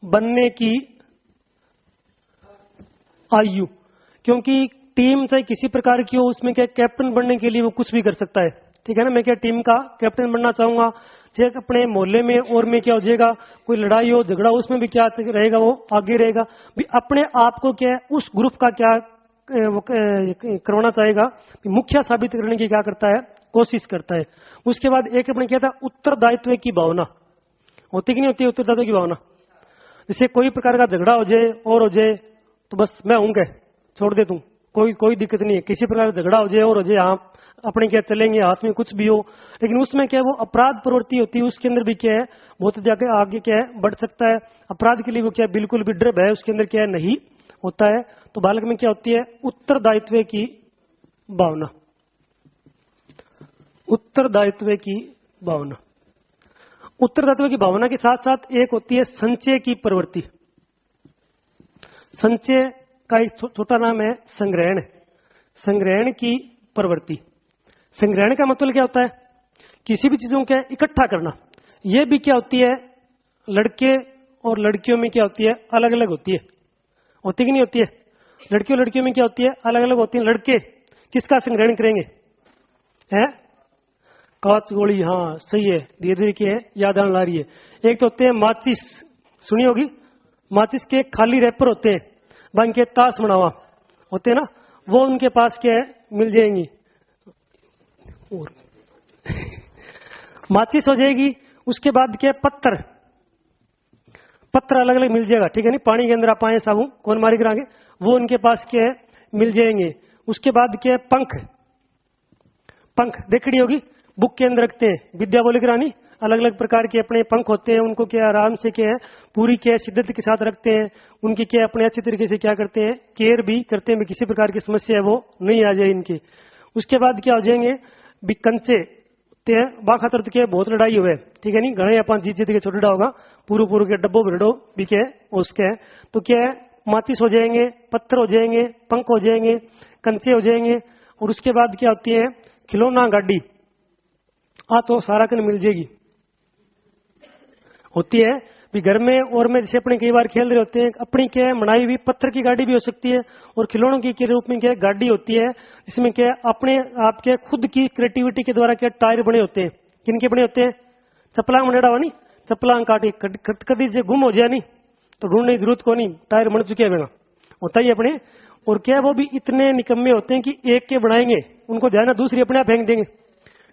बनने की आयु। क्योंकि टीम चाहे किसी प्रकार की हो, उसमें क्या कैप्टन बनने के लिए वो कुछ भी कर सकता है, ठीक है ना। मैं क्या टीम का कैप्टन बनना चाहूंगा, चाहे अपने मोहल्ले में और में क्या हो जाएगा, कोई लड़ाई हो झगड़ा, उसमें भी क्या रहेगा, वो आगे रहेगा भी। अपने आप को क्या है उस ग्रुप का क्या वो करवाना चाहेगा, मुखिया साबित करने की क्या करता है, कोशिश करता है। उसके बाद एक अपने क्या था, उत्तरदायित्व की भावना, होती कि नहीं होती उत्तरदायित्व की भावना। जैसे कोई प्रकार का झगड़ा हो जाए और हो जाए तो बस मैं हूं, क्या छोड़ दे तू, कोई दिक्कत नहीं है। किसी प्रकार का झगड़ा हो जाए और हो जाए, आप अपने क्या चलेंगे, हाथ में कुछ भी हो, लेकिन उसमें क्या है वो अपराध प्रवृत्ति होती है, उसके अंदर भी क्या है बहुत ज्यादा आगे क्या है बढ़ सकता है। अपराध के लिए वो क्या बिल्कुल भी डर है उसके अंदर क्या है नहीं होता है। तो बालक में क्या होती है, उत्तरदायित्व की भावना, उत्तरदायित्व की भावना। उत्तरदायित्व की भावना के साथ साथ एक होती है संचय की प्रवृत्ति। संचय का एक छोटा नाम है संग्रहण, संग्रहण की प्रवृत्ति। संग्रहण का मतलब क्या होता है, किसी भी चीजों का इकट्ठा करना। यह भी क्या होती है, लड़के और लड़कियों में क्या होती है, अलग अलग होती है, होती कि नहीं होती है। लड़के और लड़कियों में क्या होती है, अलग अलग होती है। लड़के किसका संग्रहण करेंगे, है कांच गोली, हाँ सही है, धीरे धीरे क्या है याद आने ला रही है। एक तो होते हैं माचिस, सुनी होगी, माचिस के खाली रैपर होते हैं, बन के ताश बनावा होते हैं ना, वो उनके पास क्या है मिल जाएंगी। और माचिस हो जाएगी। उसके बाद क्या है, पत्थर अलग अलग मिल जाएगा, ठीक है नहीं। पानी के अंदर आप आए साबु कौन मारी कराएंगे, वो उनके पास क्या है मिल जाएंगे। उसके बाद क्या है, पंख देखनी होगी, बुक के अंदर रखते हैं, विद्या बोली करानी। अलग अलग प्रकार के अपने पंख होते हैं, उनको क्या आराम से क्या है पूरी क्या शिद्दत के साथ रखते हैं। उनकी क्या अपने अच्छी तरीके से क्या करते हैं, केयर भी करते हैं, किसी प्रकार की समस्या है वो नहीं आ जाए इनकी। उसके बाद क्या हो जाएंगे, भी कंचे बाखातर तो क्या बहुत लड़ाई हुए, ठीक है नहीं, घने अपन जीत के छोटा होगा, पूरे के डब्बो भरडो भी क्या उसके। तो क्या है, माचिस हो जाएंगे, पत्थर हो जाएंगे, पंख हो जाएंगे, कंचे हो जाएंगे। और उसके बाद क्या होती है, खिलौना गाड़ी तो सारा कन मिल जाएगी होती है भी घर में। और में जैसे अपने कई बार खेल रहे होते हैं, अपनी क्या है बनाई हुई पत्थर की गाड़ी भी हो सकती है, और खिलौनों की के रूप में क्या गाड़ी होती है, इसमें क्या अपने आपके खुद की क्रिएटिविटी के द्वारा क्या टायर बने होते हैं। किनके बने होते हैं, चपलांग बनेड़ा हुआ नहीं, चपलांग काटी कभी से गुम हो जाए नहीं तो ढूंढने की जरूरत को नहीं, टायर बन चुके हैं बिना होता ही अपने। और क्या वो भी इतने निकम्मे होते हैं कि एक के बनाएंगे उनको ध्यान दूसरी अपने आप फेंक देंगे,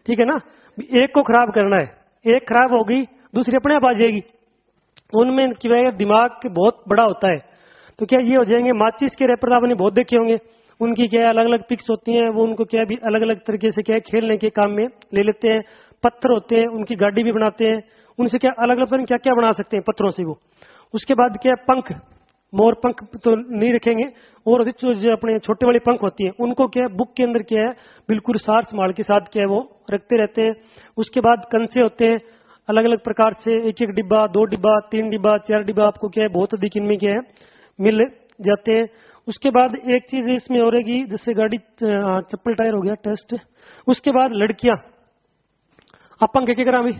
ठीक है ना। एक को खराब करना है, एक खराब होगी दूसरी अपने आप आ जाएगी। उनमें क्या दिमाग बहुत बड़ा होता है। तो क्या ये हो जाएंगे, माचिस के रैपर आपने बहुत देखे होंगे, उनकी क्या अलग अलग पिक्स होती हैं, वो उनको क्या भी अलग अलग तरीके से क्या खेलने के काम में ले लेते हैं। पत्थर होते हैं, उनकी गाड़ी भी बनाते हैं, उनसे क्या अलग अलग क्या क्या बना सकते हैं पत्थरों से वो। उसके बाद क्या पंख, मोर पंख तो नहीं रखेंगे, और जो अपने छोटे वाले पंख होती हैं उनको क्या बुक के अंदर क्या है बिल्कुल सार संभाल के साथ क्या है वो रखते रहते हैं। उसके बाद कंचे होते हैं अलग अलग प्रकार से, एक एक डिब्बा, 2 डिब्बा, 3 डिब्बा, 4 डिब्बा आपको क्या है बहुत अधिक इनमें क्या है मिल जाते हैं। उसके बाद एक चीज इसमें हो रहेगी, जैसे गाड़ी चप्पल टायर हो गया टेस्ट। उसके बाद लड़कियां अपन क्या करा अभी,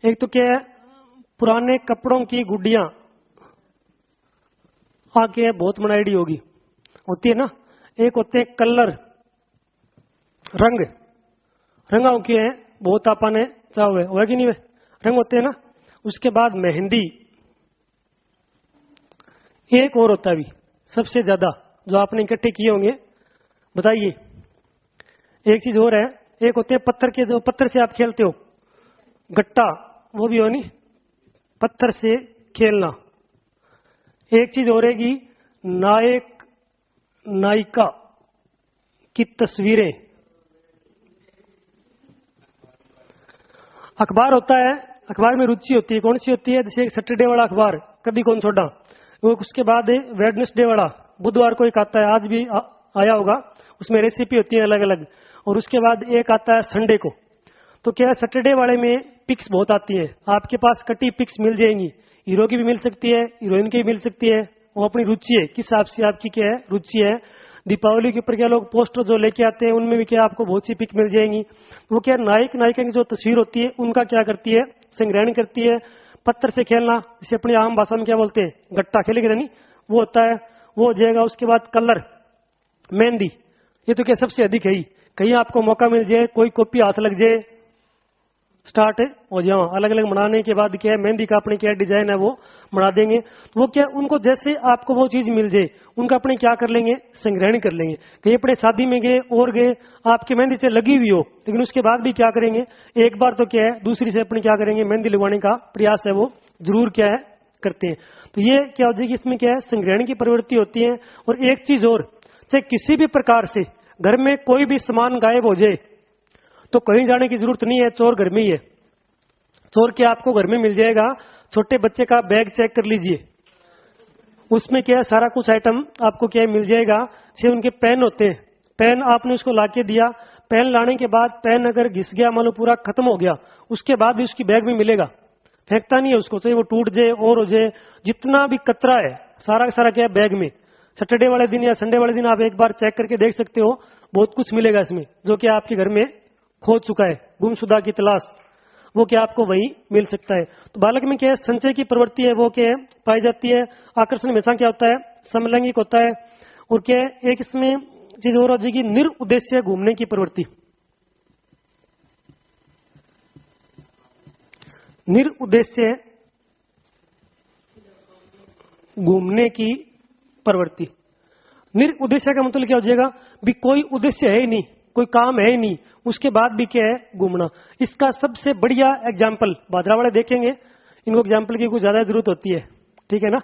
एक तो क्या है पुराने कपड़ों की गुड्डियां आके बहुत बनाईडी होती है ना। एक होते हैं कलर, रंग, रंगाओं के है बहुत आपा ने चाहे हुआ कि नहीं वे रंग होते हैं ना। उसके बाद मेहंदी, एक और होता है भी सबसे ज्यादा जो आपने इकट्ठे किए होंगे, बताइए। एक चीज और है, एक होते हैं पत्थर के, जो पत्थर से आप खेलते हो गट्टा, वो भी हो नहीं, पत्थर से खेलना। एक चीज और रहेगी नायक नायिका की तस्वीरें। अखबार होता है, अखबार में रुचि होती है, कौन सी होती है, जैसे एक सैटरडे वाला अखबार कभी कौन छोड़ा वो। उसके बाद वेडनेसडे वाला, बुधवार को एक आता है, आज भी आया होगा, उसमें रेसिपी होती है अलग अलग। और उसके बाद एक आता है संडे को। तो क्या है सैटरडे वाले में पिक्स बहुत आती है, आपके पास कटी पिक्स मिल जाएंगी, हीरो की भी मिल सकती है, हीरोइन की भी मिल सकती है, वो अपनी रुचि है किस हिसाब से आपकी क्या है रुचि है। दीपावली के ऊपर क्या लोग पोस्टर जो लेके आते हैं उनमें भी क्या आपको बहुत सी पिक मिल जाएंगी। वो क्या नायक नायिका की जो तस्वीर होती है उनका क्या करती है संग्रहण करती है। पत्थर से खेलना, जिसे अपनी आम भाषा में क्या बोलते हैं गट्टा खेलेंगे नहीं, वो होता है, वो हो जाएगा। उसके बाद कलर, मेहंदी, ये तो क्या सबसे अधिक है ही, कहीं आपको मौका मिल जाए कोई कॉपी हाथ लग जाए स्टार्ट हो जाओ। अलग अलग बनाने के बाद क्या है मेहंदी का अपने क्या डिजाइन है वो बना देंगे। तो वो क्या उनको जैसे आपको वो चीज मिल जाए उनका अपने क्या कर लेंगे संग्रहण कर लेंगे। कहीं अपने शादी में गए और गए आपके मेहंदी से लगी हुई हो, लेकिन उसके बाद भी क्या करेंगे एक बार तो क्या है दूसरी से अपने क्या करेंगे मेहंदी लगवाने का प्रयास है वो जरूर क्या है करते हैं। तो ये क्या हो जाएगी इसमें क्या है संग्रहण की प्रवृत्ति होती है। और एक चीज और, चाहे किसी भी प्रकार से घर में कोई भी सामान गायब हो जाए तो कहीं जाने की जरूरत नहीं है, चोर घर में ही है। चोर क्या आपको घर में मिल जाएगा। छोटे बच्चे का बैग चेक कर लीजिए, उसमें क्या है सारा कुछ आइटम आपको क्या मिल जाएगा। जैसे उनके पेन होते हैं, पेन आपने उसको लाके दिया, पेन लाने के बाद पेन अगर घिस गया मान लो पूरा खत्म हो गया, उसके बाद भी उसकी बैग में मिलेगा, फेंकता नहीं है उसको, चाहे वो टूट जाए और हो जाए, जितना भी कचरा है सारा का सारा क्या है बैग में। सैटरडे वाले दिन या संडे वाले दिन आप एक बार चेक करके देख सकते हो, बहुत कुछ मिलेगा इसमें जो कि आपके घर में खो चुका है, गुमशुदा की तलाश, वो क्या आपको वही मिल सकता है। तो बालक में क्या है संचय की प्रवृत्ति है वो क्या है पाई जाती है। आकर्षण हमेशा क्या होता है समलैंगिक होता है। और क्या है एक इसमें चीज और हो जाएगी निरुद्देश्य घूमने की प्रवृत्ति। निरुद्देश्य घूमने की प्रवृत्ति। निरुद्देश्य का मतलब क्या हो जाएगा भी कोई उद्देश्य है ही नहीं, कोई काम है ही नहीं, उसके बाद भी क्या है घूमना। इसका सबसे बढ़िया एग्जाम्पल भादरा वाले देखेंगे, इनको एग्जाम्पल की कुछ ज्यादा जरूरत होती है, ठीक है ना।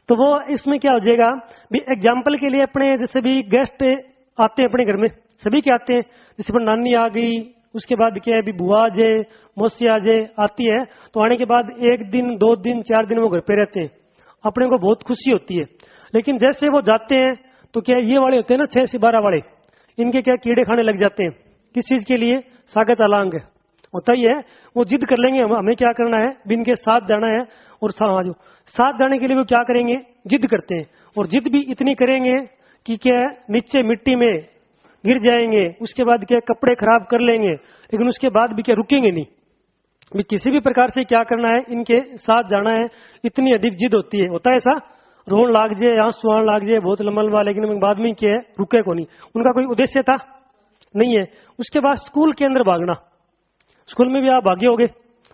तो वो इसमें क्या हो जाएगा भी एग्जाम्पल के लिए अपने जैसे भी गेस्ट आते हैं अपने घर में, सभी के आते हैं, जैसे पर नानी आ गई, उसके बाद क्या है भी बुआ आ जाए, मौसी आ जाए, आती है, तो आने के बाद 1 दिन 2 दिन 4 दिन वो घर पे रहते हैं, अपने को बहुत खुशी होती है। लेकिन जैसे वो जाते हैं तो क्या ये वाले होते हैं ना 6 से 12 वाले, इनके क्या कीड़े खाने लग जाते हैं। किस चीज के लिए सागत अलांग होता ही है, वो जिद कर लेंगे हमें क्या करना है भी इनके साथ जाना है। और साथ जाने के लिए वो क्या करेंगे जिद करते हैं, और जिद भी इतनी करेंगे कि क्या नीचे मिट्टी में गिर जाएंगे, उसके बाद क्या कपड़े खराब कर लेंगे, लेकिन उसके बाद भी क्या रुकेंगे नहीं। भी किसी भी प्रकार से क्या करना है, इनके साथ जाना है, इतनी अधिक जिद होती है। होता है ऐसा, रोन लाग जाए, आंसू आने लाग जाए, बहुत लंबा लंबा, लेकिन बाद में क्या है, रुके को नहीं। उनका कोई उद्देश्य था नहीं है। उसके बाद स्कूल के अंदर भागना, स्कूल में भी आप भागे होगे,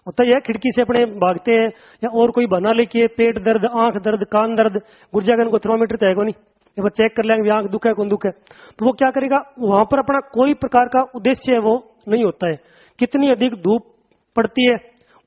होता ही है, खिड़की से अपने भागते हैं, या और कोई बना लेके पेट दर्द, आंख दर्द, कान दर्द, गुर्जागन को थर्मोमीटर तो है को नहीं, एक बार चेक कर लेंगे आंख दुख है कौन दुख है, तो वो क्या करेगा, वहां पर अपना कोई प्रकार का उद्देश्य है वो नहीं होता है। कितनी अधिक धूप पड़ती है,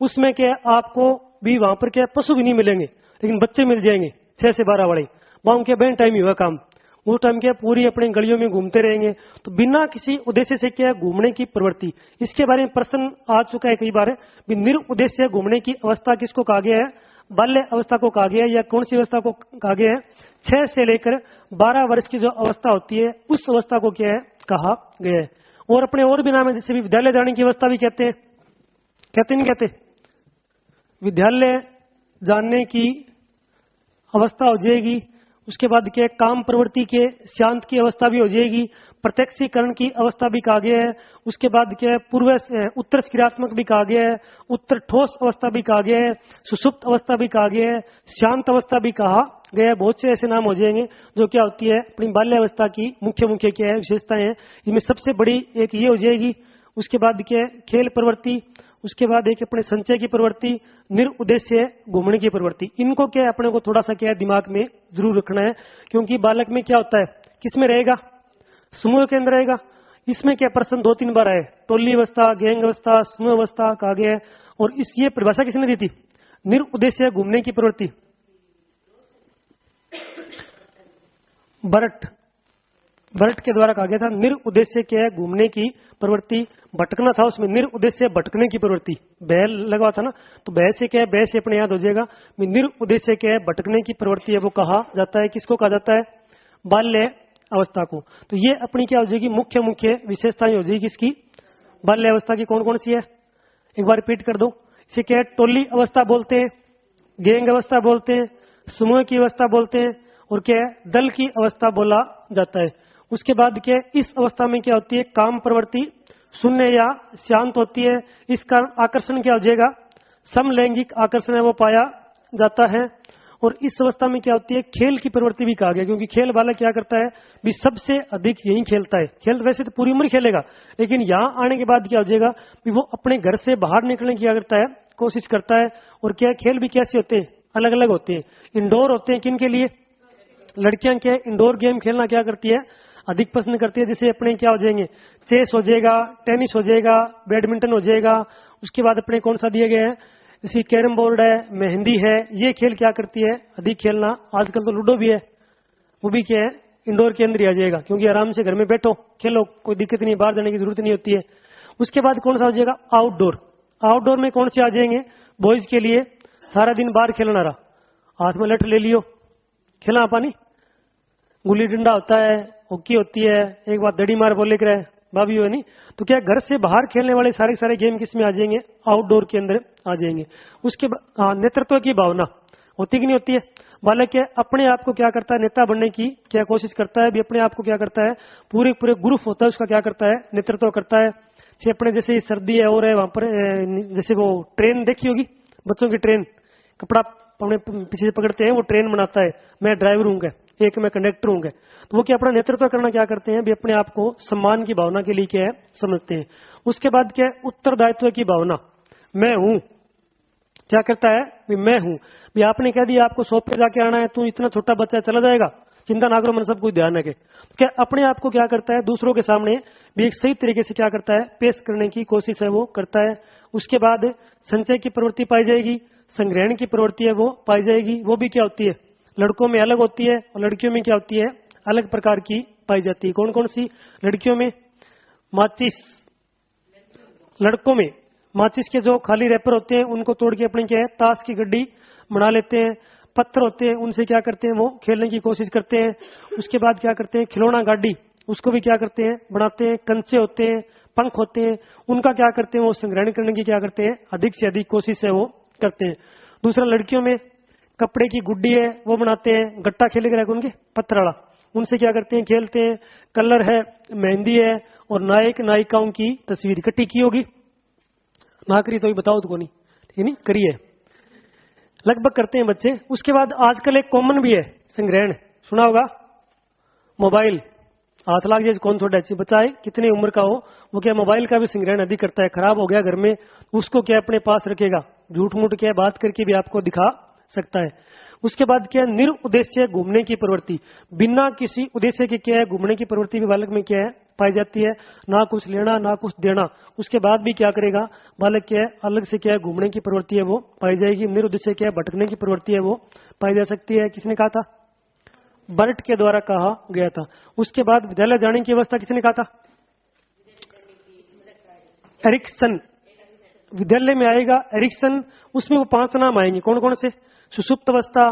उसमें क्या आपको भी वहां पर क्या पशु भी नहीं मिलेंगे, लेकिन बच्चे मिल जाएंगे 6 से 12 वाले, वहां के बेन टाइम ही हुआ काम, वो टाइम क्या पूरी अपनी गलियों में घूमते रहेंगे। तो बिना किसी उद्देश्य से क्या घूमने की प्रवृत्ति, इसके बारे में प्रश्न आ चुका है कई बार, निरुद्देश्य घूमने की अवस्था किसको कहा गया है, बाल्य अवस्था को कहा गया है, या कौन सी अवस्था को कहा गया है, 6 से लेकर 12 वर्ष की जो अवस्था होती है उस अवस्था को क्या है कहा गया है। और अपने और भी नाम है, जैसे विद्यालय जाने की अवस्था भी कहते हैं, कहते नहीं कहते, विद्यालय जानने की अवस्था हो जाएगी। उसके बाद क्या काम प्रवृत्ति के शांत की अवस्था भी हो जाएगी, प्रत्यक्षीकरण की अवस्था भी कहा गया है। उसके बाद क्या पूर्व उत्तर क्रियात्मक भी कहा गया है, उत्तर ठोस अवस्था भी कहा गया है, सुसुप्त अवस्था भी कहा गया है, शांत अवस्था भी कहा गया है। बहुत से ऐसे नाम हो जाएंगे जो क्या होती है अपनी बाल्य अवस्था की मुख्य मुख्य क्या है विशेषताएं हैं। इनमें सबसे बड़ी एक ये हो जाएगी। उसके बाद क्या है खेल प्रवृत्ति, उसके बाद एक अपने संचय की प्रवृत्ति, निरुद्देश्य घूमने की प्रवृत्ति। इनको क्या है अपने को थोड़ा सा क्या है दिमाग में जरूर रखना है, क्योंकि बालक में क्या होता है, किसमें रहेगा, समूह के अंदर रहेगा। इसमें क्या प्रश्न 2-3 बार आए, टोली अवस्था, गैंग अवस्था, समूह अवस्था कहा गया है। और इस ये परिभाषा किसने दी थी, निरुद्देश्य घूमने की प्रवृत्ति, बर्ट के द्वारा कहा गया था। निरुद्देश्य क्या है घूमने की प्रवृत्ति, भटकना था उसमें, निरुद्देश्य भटकने की प्रवृत्ति, बैल लगा था ना, तो बैल से क्या है, बैल से अपने याद हो जाएगा। निरुद्देश्य क्या है भटकने की प्रवृत्ति है, वो कहा जाता है, किसको कहा जाता है, बाल्य अवस्था को। तो ये अपनी क्या हो जाएगी मुख्य मुख्य विशेषताएं हो जाएगी इसकी बाल्य अवस्था की। कौन कौन सी है, एक बार रिपीट कर दो। इसे क्या है टोली अवस्था बोलते हैं, गैंग अवस्था बोलते हैं, समूह की अवस्था बोलते हैं, और क्या है दल की अवस्था बोला जाता है। उसके बाद क्या है इस अवस्था में क्या होती है, काम प्रवृत्ति शून्य या शांत होती है। इसका आकर्षण क्या हो जाएगा, समलैंगिक आकर्षण है वो पाया जाता है। और इस अवस्था में क्या होती है, खेल की प्रवृत्ति भी कहा गया, क्योंकि खेल वाला क्या करता है भी सबसे अधिक यही खेलता है। खेल वैसे तो पूरी उम्र खेलेगा, लेकिन यहाँ आने के बाद क्या हो जाएगा भी वो अपने घर से बाहर निकलने की क्या करता है, कोशिश करता है। और क्या खेल भी कैसे होते हैं, अलग अलग होते हैं। इंडोर होते हैं, किन के लिए, लड़कियां क्या इंडोर गेम खेलना क्या करती है, अधिक पसंद करती है। जैसे अपने क्या हो जाएंगे, चेस हो जाएगा, टेनिस हो जाएगा, बैडमिंटन हो जाएगा। उसके बाद अपने कौन सा दिए गए हैं, जैसे कैरम बोर्ड है, मेहंदी है, ये खेल क्या करती है अधिक खेलना। आजकल तो लूडो भी है, वो भी क्या है इंडोर के अंदर ही आ जाएगा, क्योंकि आराम से घर में बैठो खेलो, कोई दिक्कत नहीं, बाहर जाने की जरूरत नहीं होती है। उसके बाद कौन सा हो जाएगा, आउटडोर। आउटडोर में कौन से आ जाएंगे, बॉयज के लिए सारा दिन बाहर खेलना रहा, हाथ में लठ ले लियो, खेलना पानी, गुल्ली डंडा होता है, हॉकी होती है, एक बार दड़ी मार बोले कर भाभी हो नहीं, तो क्या घर से बाहर खेलने वाले सारे सारे गेम किस में आ जाएंगे, आउटडोर के अंदर आ जाएंगे। उसके बाद नेतृत्व की भावना होती कि नहीं होती है, बालक क्या अपने आप को क्या करता है, नेता बनने की क्या कोशिश करता है, भी अपने आप को क्या करता है, पूरे पूरे ग्रुप होता है उसका क्या करता है, नेतृत्व करता है। अपने जैसे सर्दी है और है वहां पर जैसे वो ट्रेन देखी होगी, बच्चों की ट्रेन, कपड़ा अपने पीछे से पकड़ते हैं, वो ट्रेन बनाता है, मैं ड्राइवर हूँ, एक मैं कंडक्टर हूँ। तो वो क्या अपना नेतृत्व करना क्या करते हैं भी अपने आप को सम्मान की भावना के लिए क्या है समझते हैं। उसके बाद क्या है उत्तरदायित्व की भावना, मैं हूं, क्या करता है भी मैं हूं, भी आपने कह दिया आपको शॉप पे जाके आना है, तू इतना छोटा बच्चा चला जाएगा, चिंता ना करो, मन सब कुछ ध्यान रखे। तो क्या अपने आप को क्या करता है दूसरों के सामने भी एक सही तरीके से क्या करता है पेश करने की कोशिश है वो करता है। उसके बाद संचय की प्रवृत्ति पाई जाएगी, संग्रहण की प्रवृत्ति है वो पाई जाएगी। वो भी क्या होती है लड़कों में अलग होती है और लड़कियों में क्या होती है अलग प्रकार की पाई जाती है। कौन कौन सी, लड़कियों में माचिस, लड़कों में माचिस के जो खाली रैपर होते हैं उनको तोड़ के अपनी क्या है ताश की गड्डी बना लेते हैं। पत्थर होते हैं उनसे क्या करते हैं वो खेलने की कोशिश करते हैं। उसके बाद क्या करते हैं खिलौना गाड़ी, उसको भी क्या करते हैं बनाते हैं। कंचे होते हैं, पंख होते हैं, उनका क्या करते हैं वो संग्रहण करने की क्या करते हैं अधिक से अधिक कोशिश है वो करते हैं। दूसरा लड़कियों में कपड़े की गुड्डी है वो बनाते हैं, गट्टा खेलेगा उनके पत्थर वाला, उनसे क्या करते हैं, खेलते हैं। कलर है, मेहंदी है, और नायक नायिकाओं की तस्वीर इकट्ठी की होगी। ना करी तो ही बताओ तो नहीं, ठीक नहीं करिए, लगभग करते हैं बच्चे। उसके बाद आजकल एक कॉमन भी है संग्रहण, सुना होगा, मोबाइल। हाथ लाग जाए कौन थोड़ा अच्छी बच्चा है कितनी उम्र का हो, वो क्या मोबाइल का भी संग्रहण अधिक करता है। खराब हो गया घर में, उसको क्या अपने पास रखेगा, झूठ मूठ क्या बात करके भी आपको दिखा सकता है। उसके बाद क्या, निरुद्देश्य घूमने की प्रवृत्ति, बिना किसी उद्देश्य के क्या है घूमने की प्रवृत्ति भी बालक में क्या है पाई जाती है, ना कुछ लेना ना कुछ देना। उसके बाद भी क्या करेगा बालक, क्या है अलग से क्या है घूमने की प्रवृत्ति है वो पाई जाएगी। निरुद्देश्य क्या है भटकने की प्रवृत्ति है वो पाई जा सकती है। किसने कहा था, बर्ट के द्वारा कहा गया था। उसके बाद विद्यालय जाने की अवस्था किसने कहा था, एरिक्सन। विद्यालय में आएगा एरिक्सन, उसमें वो 5 नाम आएंगे, कौन कौन से, सुषुप्त अवस्था,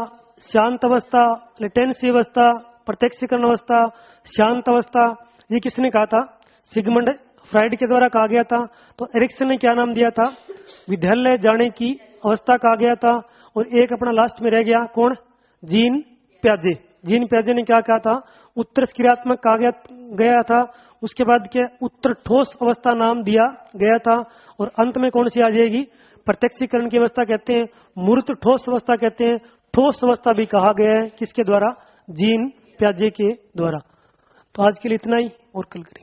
शांत अवस्था, लेटेंसी अवस्था, प्रत्यक्षीकरण अवस्था, शांत अवस्था। ये किसने कहा था, सिगमंड फ्राइड के द्वारा कहा गया था। तो एरिक्सन ने क्या नाम दिया था, विद्यालय जाने की अवस्था कहा गया था। और एक अपना लास्ट में रह गया कौन, जीन प्याजे। जीन प्याजे ने क्या कहा था, उत्तर क्रियात्मक कहा गया था। उसके बाद क्या, उत्तर ठोस अवस्था नाम दिया गया था। और अंत में कौन सी आ जाएगी, प्रत्यक्षीकरण की अवस्था कहते हैं, मूर्त ठोस अवस्था कहते हैं। ठोस अवस्था भी कहा गया है किसके द्वारा, जीन प्याजे के द्वारा। तो आज के लिए इतना ही, और कल करें।